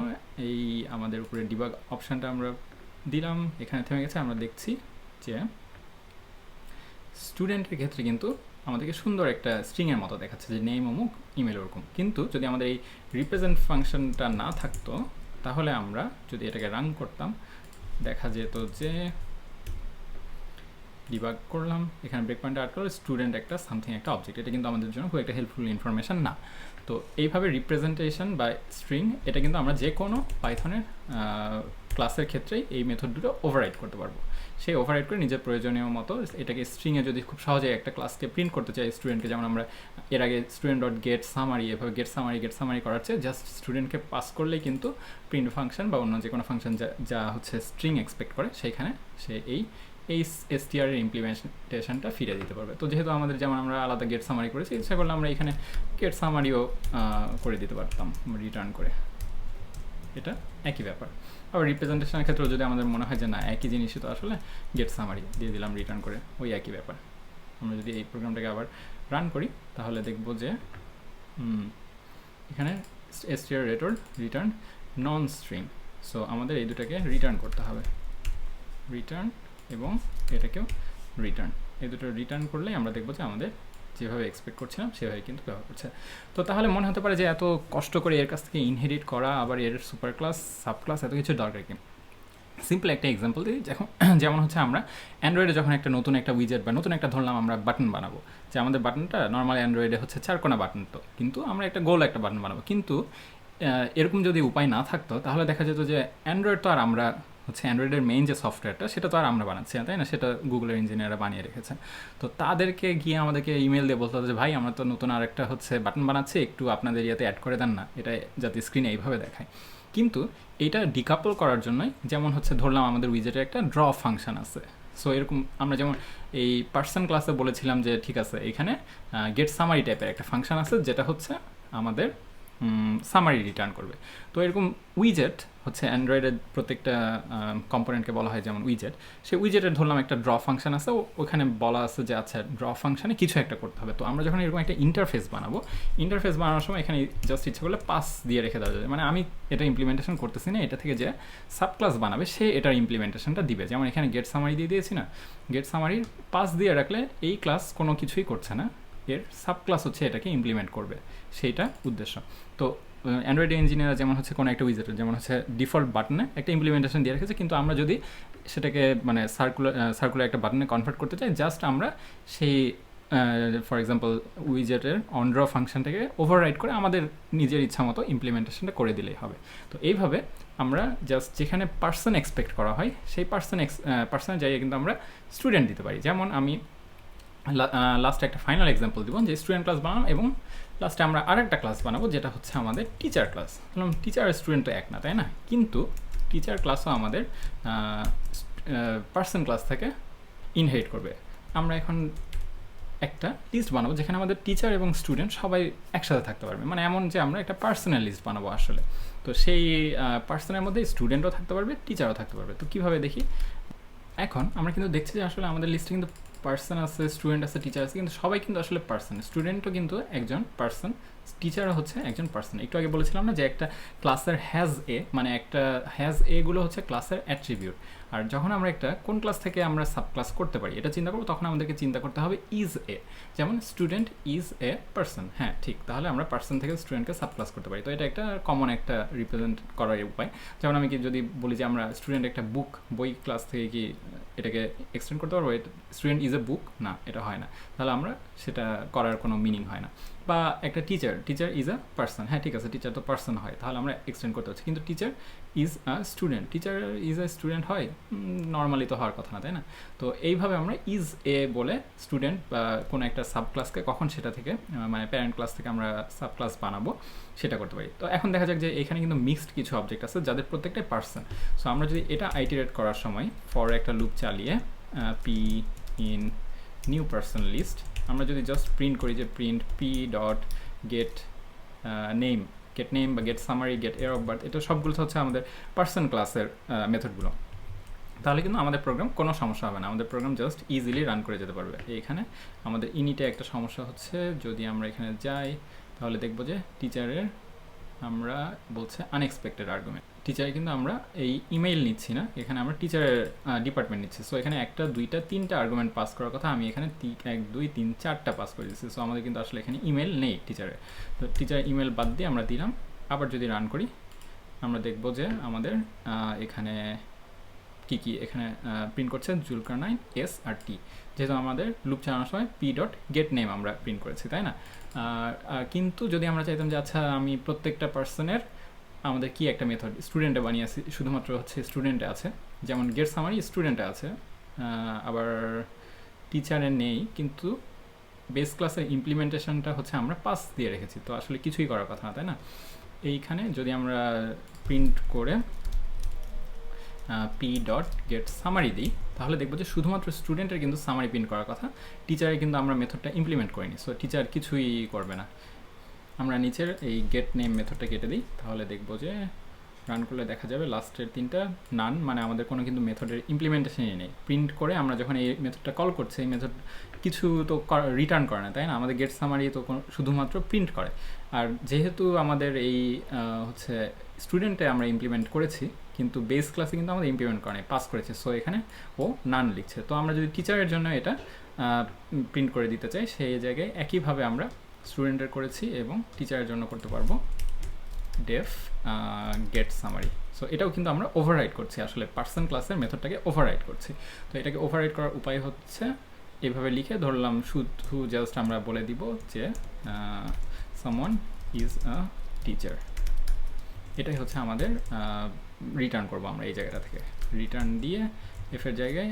এই আমাদের উপরে ডিবাগ অপশানটা আমরা দিলাম, এখানে থেমে গেছে। আমরা দেখছি যে স্টুডেন্টের ক্ষেত্রে কিন্তু আমাদেরকে সুন্দর একটা স্ট্রিংয়ের মতো দেখাচ্ছে যে নেম অমুক ইমেল ওরকম। কিন্তু যদি আমাদের এই রিপ্রেজেন্ট ফাংশনটা না থাকতো, তাহলে আমরা যদি এটাকে রান করতাম, দেখা যেত যে ডিবাগ করলাম, এখানে ব্রেক পয়েন্টে আট করলে স্টুডেন্ট একটা সামথিং একটা অবজেক্ট। এটা কিন্তু আমাদের জন্য খুব একটা হেল্পফুল ইনফরমেশন না। তো এইভাবে রিপ্রেজেন্টেশন বা স্ট্রিং, এটা কিন্তু আমরা যে কোনো পাইথনের ক্লাসের ক্ষেত্রেই এই মেথড দুটো ওভাররাইড করতে পারবো। সেই ওভাররাইড করে নিজের প্রয়োজনীয় মতো এটাকে স্ট্রিংয়ে যদি খুব সহজে একটা ক্লাসকে প্রিন্ট করতে চাই স্টুডেন্টকে, যেমন আমরা এর আগে স্টুডেন্ট ডট গেট সামারি, এভাবে গেট সামারি করার চেয়ে জাস্ট স্টুডেন্টকে পাস করলেই কিন্তু প্রিন্ট ফাংশন বা অন্য যে কোনো ফাংশন যা হচ্ছে স্ট্রিং এক্সপেক্ট করে, সেইখানে সে এই str এর ইমপ্লিমেন্টেশনটা ফিরে দিতে পারবে। তো যেহেতু আমাদের যেমন আমরা আলাদা গেট সামারি করেছি, ইচ্ছা করলে আমরা এখানে গেট সামারিও করে দিতে পারতাম রিটার্ন করে। এটা একই ব্যাপার। আবার রিপ্রেজেন্টেশনের ক্ষেত্রেও যদি আমাদের মনে হয় যে না একই জিনিসই, তো আসলে গেট সামারি দিয়ে দিলাম রিটার্ন করে, ওই একই ব্যাপার। আমরা যদি এই প্রোগ্রামটাকে আবার রান করি, তাহলে দেখব যে এখানে str রিটার্ন নন স্ট্রিং। সো আমাদের এই দুটাকে রিটার্ন করতে হবে, রিটার্ন এবং এটাকেও রিটার্ন। এই দুটো রিটার্ন করলেই আমরা দেখবো যে আমাদের যেভাবে এক্সপেক্ট করছিলাম সেভাবে কিন্তু ব্যবহার করছে। তো তাহলে মনে হতে পারে যে এত কষ্ট করে এর কাছ থেকে ইনহেরিট করা, আবার এর সুপার ক্লাস সাব ক্লাস এত কিছু দরকার কি? সিম্পল একটা এক্সাম্পল দিই। যেমন হচ্ছে আমরা অ্যান্ড্রয়েডে যখন একটা নতুন একটা উইজেট বা নতুন একটা ধরলাম আমরা বাটন বানাবো, যে আমাদের বাটনটা নর্মাল অ্যান্ড্রয়েডে হচ্ছে 4 কোণা বাটন, তো কিন্তু আমরা একটা গোল একটা বাটন বানাবো। কিন্তু এরকম যদি উপায় না থাকতো, তাহলে দেখা যেত যে অ্যান্ড্রয়েড তো আর আমরা হচ্ছে অ্যান্ড্রয়েডের মেইন যে সফটওয়্যারটা, সেটা তো আর আমরা বানাচ্ছি না, তাই না? সেটা গুগলের ইঞ্জিনিয়াররা বানিয়ে রেখেছে। তো তাদেরকে গিয়ে আমাদেরকে ইমেল দিয়ে বলতে হতো যে ভাই আমরা তো নতুন আর একটা হচ্ছে বাটন বানাচ্ছি, একটু আপনাদের ইয়াতে অ্যাড করে দেন না, এটা যাতে স্ক্রিনে এইভাবে দেখায়। কিন্তু এটা ডিকাপল করার জন্যই, যেমন হচ্ছে ধরলাম আমাদের উইজেটের একটা ড্র ফাংশন আছে। সো এরকম আমরা যেমন এই পার্সন ক্লাসে বলেছিলাম যে ঠিক আছে, এখানে গেট সামারি টাইপের একটা ফাংশন আছে, যেটা হচ্ছে আমাদের সামারি রিটার্ন করবে। তো এরকম উইজেট হচ্ছে অ্যান্ড্রয়েডের প্রত্যেকটা কম্পোনেন্টকে বলা হয় যেমন উইজেট। সেই উইজেটের ধরলাম একটা ড্র ফাংশন আছে, ওখানে বলা আছে যে আচ্ছা ড্র ফাংশনে কিছু একটা করতে হবে। তো আমরা যখন এরকম একটা ইন্টারফেস বানানোর সময় এখানে জাস্ট ইচ্ছা করলে পাস দিয়ে রেখে দেওয়া যায়। মানে আমি এটা ইমপ্লিমেন্টেশন করতেছি না, এটা থেকে যে সাব ক্লাস বানাবে সে এটার ইমপ্লিমেন্টেশনটা দিবে। যেমন এখানে গেট সামারি দিয়ে দিয়েছি না, গেট সামারির পাস দিয়ে রাখলে এই ক্লাস কোনো কিছুই করছে না, এর সাব ক্লাস হচ্ছে এটাকে ইমপ্লিমেন্ট করবে, সেইটা উদ্দেশ্য। তো অ্যান্ড্রয়েড ইঞ্জিনিয়ার যেমন হচ্ছে কোনো একটা উইজেটের যেমন হচ্ছে ডিফল্ট বাটনে একটা ইমপ্লিমেন্টেশন দিয়ে রেখেছে, কিন্তু আমরা যদি সেটাকে মানে সার্কুলার একটা বাটনে কনভার্ট করতে চাই, জাস্ট আমরা সেই ফর এক্সাম্পল উইজেটের অন ড্র ফাংশনটাকে ওভাররাইড করে আমাদের নিজের ইচ্ছা মতো ইমপ্লিমেন্টেশনটা করে দিলেই হবে। তো এইভাবে আমরা জাস্ট যেখানে পার্সন এক্সপেক্ট করা হয় সেই পার্সনের জায়গায় কিন্তু আমরা স্টুডেন্ট দিতে পারি। যেমন আমি লাস্টে একটা ফাইনাল এক্সাম্পল দিব, যে স্টুডেন্ট ক্লাস বানালাম এবং লাস্টে আমরা আরেকটা ক্লাস বানাবো যেটা হচ্ছে আমাদের টিচার ক্লাস। বললাম টিচার আর স্টুডেন্ট তো এক না, তাই না? কিন্তু টিচার ক্লাসও আমাদের পার্সন ক্লাস থেকে ইনহেরিট করবে। আমরা এখন একটা লিস্ট বানাবো যেখানে আমাদের টিচার এবং স্টুডেন্ট সবাই একসাথে থাকতে পারবে, মানে এমন যে আমরা একটা পার্সোনাল লিস্ট বানাবো আসলে। তো সেই পার্সনের মধ্যে স্টুডেন্টও থাকতে পারবে, টিচারও থাকতে পারবে। তো কীভাবে দেখি, এখন আমরা কিন্তু দেখছি যে আসলে আমাদের লিস্টে কিন্তু পার্সন আছে, স্টুডেন্ট আছে, টিচার আছে, কিন্তু সবাই কিন্তু আসলে পার্সন। স্টুডেন্টও কিন্তু একজন পার্সন, টিচারও হচ্ছে একজন পার্সন। একটু আগে বলেছিলাম না যে একটা ক্লাসের হ্যাজ এ, মানে একটা হ্যাজ এগুলো হচ্ছে ক্লাসের অ্যাট্রিবিউট। আর যখন আমরা একটা কোন ক্লাস থেকে আমরা সাব ক্লাস করতে পারি এটা চিন্তা করবো, তখন আমাদেরকে চিন্তা করতে হবে ইজ এ। যেমন স্টুডেন্ট ইজ এ পার্সন, হ্যাঁ ঠিক, তাহলে আমরা পার্সন থেকে স্টুডেন্টকে সাব ক্লাস করতে পারি। তো এটা একটা কমন একটা রিপ্রেজেন্ট করার উপায়। যেমন আমি কি যদি বলি যে আমরা স্টুডেন্ট একটা বই ক্লাস থেকে কি এটাকে এক্সটেন্ড করতে পারবো, স্টুডেন্ট ইজ ইজ এ বুক, না এটা হয় না, তাহলে আমরা সেটা করার কোনো মিনিং হয় না। বা একটা টিচার ইজ আ পার্সন, হ্যাঁ ঠিক আছে, টিচার তো পার্সন হয়, তাহলে আমরা এক্সটেন্ড করতে হচ্ছে, কিন্তু teacher is a student, teacher is a student হয় নর্মালি তো হওয়ার কথা না, তাই না? তো এইভাবে আমরা ইজ এ বলে স্টুডেন্ট বা কোনো একটা সাব ক্লাসকে কখন সেটা থেকে মানে প্যারেন্ট ক্লাস থেকে আমরা সাব ক্লাস বানাবো সেটা করতে পারি। তো এখন দেখা যাক যে এখানে কিন্তু মিক্সড কিছু অবজেক্ট আছে যাদের প্রত্যেকটাই পার্সন। সো আমরা যদি এটা আইটারেট করার সময় ফর একটা লুপ চালিয়ে p in new person list আমরা যদি জাস্ট প্রিন্ট করি যে print p dot get name বা get summary, get year of birth, এটা সবগুলো হচ্ছে আমাদের পার্সন ক্লাসের মেথডগুলো, তাহলে কিন্তু আমাদের প্রোগ্রাম কোনো সমস্যা হবে না, আমাদের প্রোগ্রাম জাস্ট ইজিলি রান করে যেতে পারবে। এইখানে আমাদের ইনিটে একটা সমস্যা হচ্ছে, যদি আমরা এখানে যাই তাহলে দেখবো যে টিচারের আমরা বলছে আনএক্সপেক্টেড আর্গুমেন্ট, টিচারে কিন্তু আমরা এই ইমেইল নিচ্ছি না, এখানে আমরা টিচারের ডিপার্টমেন্ট নিচ্ছি। সো এখানে একটা দুইটা তিনটা আর্গুমেন্ট পাস করার কথা, আমি এখানে 1 2 3 4টা পাস করে দিচ্ছি। সো আমাদের কিন্তু আসলে এখানে ইমেল নেই টিচারের, তো টিচারের ইমেল বাদ দিয়ে আমরা দিলাম। আবার যদি রান করি আমরা দেখব যে আমাদের এখানে কি এখানে প্রিন্ট করছে জুলকারনাইন এস আর টি, যেহেতু আমাদের লুপ চালানোর সময় পি ডট গেট নেম আমরা প্রিন্ট করেছি, তাই না? কিন্তু যদি আমরা চাইতাম যে আচ্ছা আমি প্রত্যেকটা পার্সনের আমাদের কি একটা মেথড স্টুডেন্টে বানিয়েছি, শুধুমাত্র হচ্ছে স্টুডেন্টে আছে, যেমন গেট সামারি স্টুডেন্টে আছে, আবার টিচারে নেই, কিন্তু বেস ক্লাসের ইমপ্লিমেন্টেশনটা হচ্ছে আমরা পাস দিয়ে রেখেছি, তো আসলে কিছুই করার কথা না, তাই না? এইখানে যদি আমরা প্রিন্ট করে পি ডট গেট সামারি দিই তাহলে দেখবো যে শুধুমাত্র স্টুডেন্টের কিন্তু সামারি প্রিন্ট করার কথা, টিচারে কিন্তু আমরা মেথডটা ইমপ্লিমেন্ট করিনি, সো টিচার কিছুই করবে না। আমরা নিচের এই গেট নেম মেথডটা কেটে দিই, তাহলে দেখবো যে রান করলে দেখা যাবে লাস্টের তিনটা নান, মানে আমাদের কোনো কিন্তু মেথডের ইমপ্লিমেন্টেশনই নেই। প্রিন্ট করে আমরা যখন এই মেথডটা কল করছি এই মেথড কিছু তো রিটার্ন করে না, তাই না? আমাদের গেট সামারি তো শুধুমাত্র প্রিন্ট করে, আর যেহেতু আমাদের এই হচ্ছে স্টুডেন্টে আমরা ইমপ্লিমেন্ট করেছি কিন্তু বেস ক্লাসে কিন্তু আমাদের ইমপ্লিমেন্ট করে পাস করেছে, সো এখানে ও নান লিখছে। তো আমরা যদি টিচারের জন্য এটা প্রিন্ট করে দিতে চাই সেই জায়গায় একইভাবে আমরা স্টুডেন্টের করেছি এবং টিচারের জন্য করতে পারবো ডেফ গেট সামারি। সো এটাও কিন্তু আমরা ওভাররাইড করছি, আসলে পার্সন ক্লাসের মেথডটাকে ওভাররাইড করছি। তো এটাকে ওভাররাইড করার উপায় হচ্ছে এইভাবে লিখে ধরলাম শুধু জাস্ট আমরা বলে দিব যে সামওয়ান ইজ আ টিচার, এটাই হচ্ছে আমাদের রিটার্ন করবো আমরা এই জায়গাটা থেকে, রিটার্ন দিয়ে এফের জায়গায়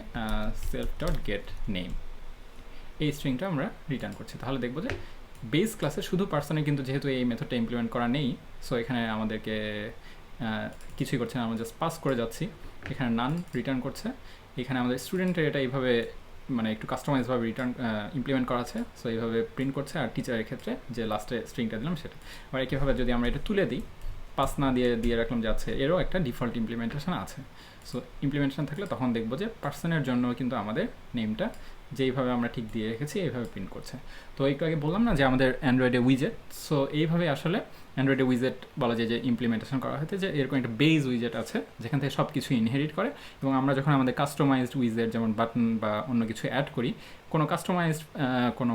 সেলফ ডট গেট নেম এই স্ট্রিংটা আমরা রিটার্ন করছি। তাহলে দেখবো যে বেস ক্লাসে শুধু পার্সনে কিন্তু যেহেতু এই মেথডটা ইমপ্লিমেন্ট করা নেই, সো এখানে আমাদেরকে কিছুই করছে না, আমরা জাস্ট পাস করে যাচ্ছি, এখানে নান রিটার্ন করছে। এখানে আমাদের স্টুডেন্টের এটা এইভাবে মানে একটু কাস্টমাইজভাবে রিটার্ন ইমপ্লিমেন্ট করা আছে, সো এইভাবে প্রিন্ট করছে। আর টিচারের ক্ষেত্রে যে লাস্টে স্ট্রিংটা দিলাম সেটা আবার একইভাবে যদি আমরা এটা তুলে দিই, পাস না দিয়ে রাখলাম যে আছে, এরও একটা ডিফল্ট ইমপ্লিমেন্টেশন আছে। সো ইমপ্লিমেন্টেশন থাকলে তখন দেখবো যে পার্সনের জন্য কিন্তু আমাদের নেমটা যেইভাবে আমরা ঠিক দিয়ে রেখেছি এইভাবে প্রিন্ট করছে। তো একটু আগে বললাম না যে আমাদের অ্যান্ড্রয়েডে উইজেট, সো এইভাবে আসলে অ্যান্ড্রয়েডে উইজেট বলা যায় যে ইমপ্লিমেন্টেশন করা হয়েছে, যে এরকম একটা বেজ উইজেট আছে যেখান থেকে সব কিছু ইনহেরিট করে, এবং আমরা যখন আমাদের কাস্টমাইজড উইজেট যেমন বাটন বা অন্য কিছু অ্যাড করি, কোনো কাস্টমাইজড কোনো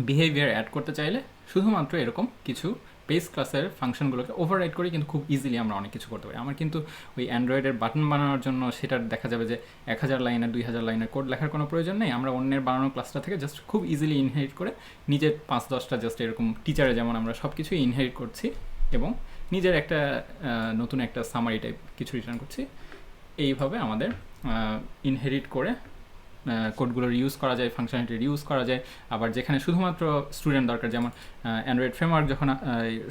বিহেভিয়ার অ্যাড করতে চাইলে শুধুমাত্র এরকম কিছু বেস ক্লাসের ফাংশনগুলোকে ওভাররাইড করি কিন্তু খুব ইজিলি আমরা অনেক কিছু করতে পারি। আমার কিন্তু ওই অ্যান্ড্রয়েডের বাটন বানানোর জন্য সেটার দেখা যাবে যে 1000 লাইনের 2000 লাইনের কোড লেখার কোনো প্রয়োজন নেই, আমরা অন্যের বানানো ক্লাসটা থেকে জাস্ট খুব ইজিলি ইনহেরিট করে নিজের 5-10টা জাস্ট এরকম টিচারে যেমন আমরা সব কিছুই ইনহেরিট করছি এবং নিজের একটা নতুন একটা সামারি টাইপ কিছু রিটার্ন করছি। এইভাবে আমাদের ইনহেরিট করে কোডগুলো রিউজ করা যায়, ফাংশনালিটি রিউজ করা যায়। আবার যেখানে শুধুমাত্র স্টুডেন্ট দরকার, যেমন অ্যান্ড্রয়েড ফ্রেমওয়ার্ক যখন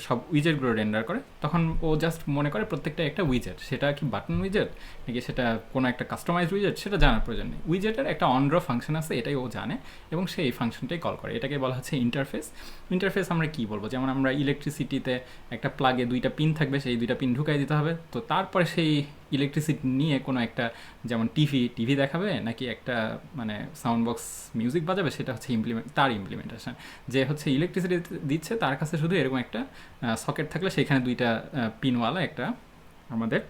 সব উইজেটগুলো রেন্ডার করে তখন ও জাস্ট মনে করে প্রত্যেকটা একটা উইজেট, সেটা কি বাটন উইজেট নাকি সেটা কোনো একটা কাস্টমাইজড উইজেট সেটা জানার প্রয়োজন নেই। উইজেটের একটা অন ড্র ফাংশন আছে, এটাই ও জানে এবং সে এই ফাংশনটাই কল করে, এটাকে বলা হচ্ছে ইন্টারফেস। ইন্টারফেস আমরা কী বলবো, যেমন আমরা ইলেকট্রিসিটিতে একটা প্লাগে 2টা পিন থাকবে, সেই 2টা পিন ঢুকাই দিতে হবে, তো তারপরে সেই ইলেকট্রিসিটি নিয়ে কোনো একটা যেমন টিভি দেখাবে নাকি একটা মানে সাউন্ড বক্স মিউজিক বাজাবে, সেটা হচ্ছে তার ইমপ্লিমেন্টেশন। যে হচ্ছে ইলেকট্রিসিটি দিচ্ছে তার কাছে শুধু এরকম একটা সকেট থাকলে সেখানে 2টা পিনওয়ালা একটা আমাদের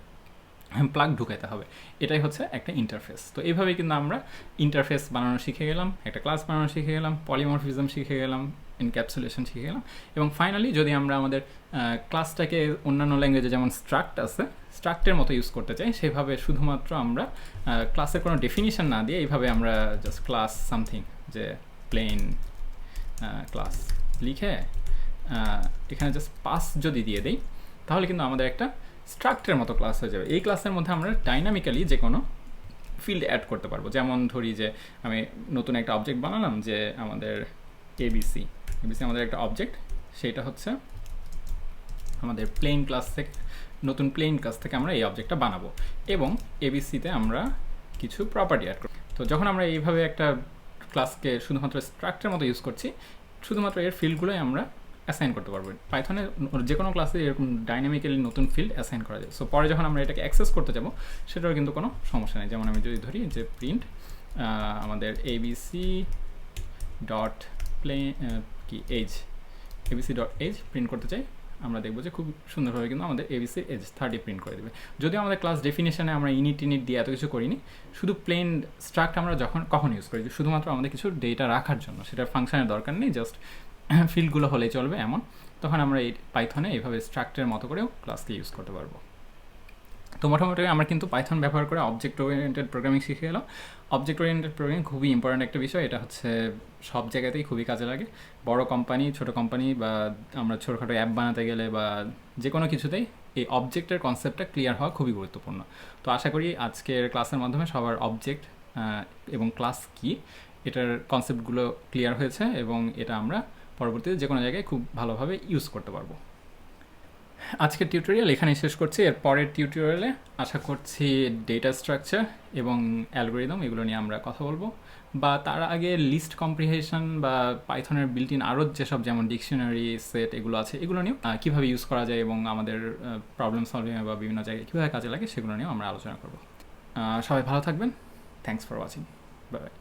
প্লাগ ঢুকাইতে হবে, এটাই হচ্ছে একটা ইন্টারফেস। তো এইভাবেই কিন্তু আমরা ইন্টারফেস বানানো শিখে গেলাম, একটা ক্লাস বানানো শিখে গেলাম, পলিমরফিজম শিখে গেলাম, এনক্যাপসুলেশন শিখে গেলাম। এবং ফাইনালি যদি আমরা আমাদের ক্লাসটাকে অন্যান্য ল্যাঙ্গুয়েজে যেমন স্ট্রাক্ট আছে, স্ট্রাক্টের মতো ইউজ করতে চাই, সেভাবে শুধুমাত্র আমরা ক্লাসের কোনো ডেফিনিশন না দিয়ে এইভাবে আমরা জাস্ট ক্লাস সামথিং, যে প্লেন ক্লাস লিখে এখানে জাস্ট পাস যদি দিয়ে দেই, তাহলে কিন্তু আমাদের একটা স্ট্রাক্টের মতো ক্লাস হয়ে যাবে। এই ক্লাসের মধ্যে আমরা ডাইনামিক্যালি যে কোনো ফিল্ড অ্যাড করতে পারবো। যেমন ধরি যে আমি নতুন একটা অবজেক্ট বানালাম, যে আমাদের এবিসি আমাদের একটা অবজেক্ট, সেটা হচ্ছে আমাদের প্লেন ক্লাস থেকে, নতুন প্লেন ক্লাস থেকে আমরা এই অবজেক্টটা বানাবো, এবং এবিসিতে আমরা কিছু প্রপার্টি অ্যাড করব। তো যখন আমরা এইভাবে একটা ক্লাসকে শুধুমাত্র স্ট্রাকচার মতো ইউজ করছি, শুধুমাত্র এর ফিল্ডগুলোই আমরা অ্যাসাইন করতে পারবো। পাইথনে যে কোনো ক্লাসে এরকম ডাইনামিক্যালি নতুন ফিল্ড অ্যাসাইন করা যায়। সো পরে যখন আমরা এটাকে অ্যাক্সেস করতে যাবো, সেটারও কিন্তু কোনো সমস্যা নেই। যেমন আমি যদি ধরি যে প্রিন্ট আমাদের এবিসি ডট এজ প্রিন্ট করতে চাই, আমরা দেখবো যে খুব সুন্দরভাবে কিন্তু আমাদের এবিসি এজ 30 প্রিন্ট করে দেবে। যদিও আমাদের ক্লাস ডেফিনেশনে আমরা ইনিট দিয়ে এত কিছু করিনি, শুধু প্লেন স্ট্রাক্ট আমরা কখন ইউজ করি, শুধুমাত্র আমাদের কিছু ডেটা রাখার জন্য, সেটার ফাংশনের দরকার নেই, জাস্ট ফিল্ডগুলো হলেই চলবে এমন, তখন আমরা এই পাইথনে এইভাবে স্ট্রাক্টের মতো করেও ক্লাসকে ইউজ করতে পারবো। তো মোটামুটি আমরা কিন্তু পাইথন ব্যবহার করে অবজেক্ট ওরিয়েন্টেড প্রোগ্রামিং শিখে গেলাম। অবজেক্ট ওরিয়েন্টেড প্রোগ্রামিং খুবই ইম্পর্ট্যান্ট একটা বিষয়, এটা হচ্ছে সব জায়গাতেই খুবই কাজে লাগে। বড় কোম্পানি, ছোট কোম্পানি, বা আমরা ছোটোখাটো অ্যাপ বানাতে গেলে বা যে কোনো কিছুতেই এই অবজেক্টের কনসেপ্টটা ক্লিয়ার হওয়া খুবই গুরুত্বপূর্ণ। তো আশা করি আজকের ক্লাসের মাধ্যমে সবার অবজেক্ট এবং ক্লাস কী এটার কনসেপ্টগুলো ক্লিয়ার হয়েছে, এবং এটা আমরা পরবর্তীতে যে কোনো জায়গায় খুব ভালোভাবে ইউজ করতে পারবো। আজকের টিউটোরিয়াল এখানেই শেষ করছি। এর পরের টিউটোরিয়ালে আশা করছি ডেটা স্ট্রাকচার এবং অ্যালগোরিদম এগুলো নিয়ে আমরা কথা বলবো, বা তার আগে লিস্ট কম্প্রিহেনশন বা পাইথনের বিল্ট ইন আরও যেসব যেমন ডিকশনারি সেট এগুলো আছে, এগুলো নিয়েও কীভাবে ইউজ করা যায় এবং আমাদের প্রবলেম সলভিংয়ে বা বিভিন্ন জায়গায় কীভাবে কাজে লাগে সেগুলো নিয়েও আমরা আলোচনা করবো। সবাই ভালো থাকবেন। Thanks for watching. Bye bye.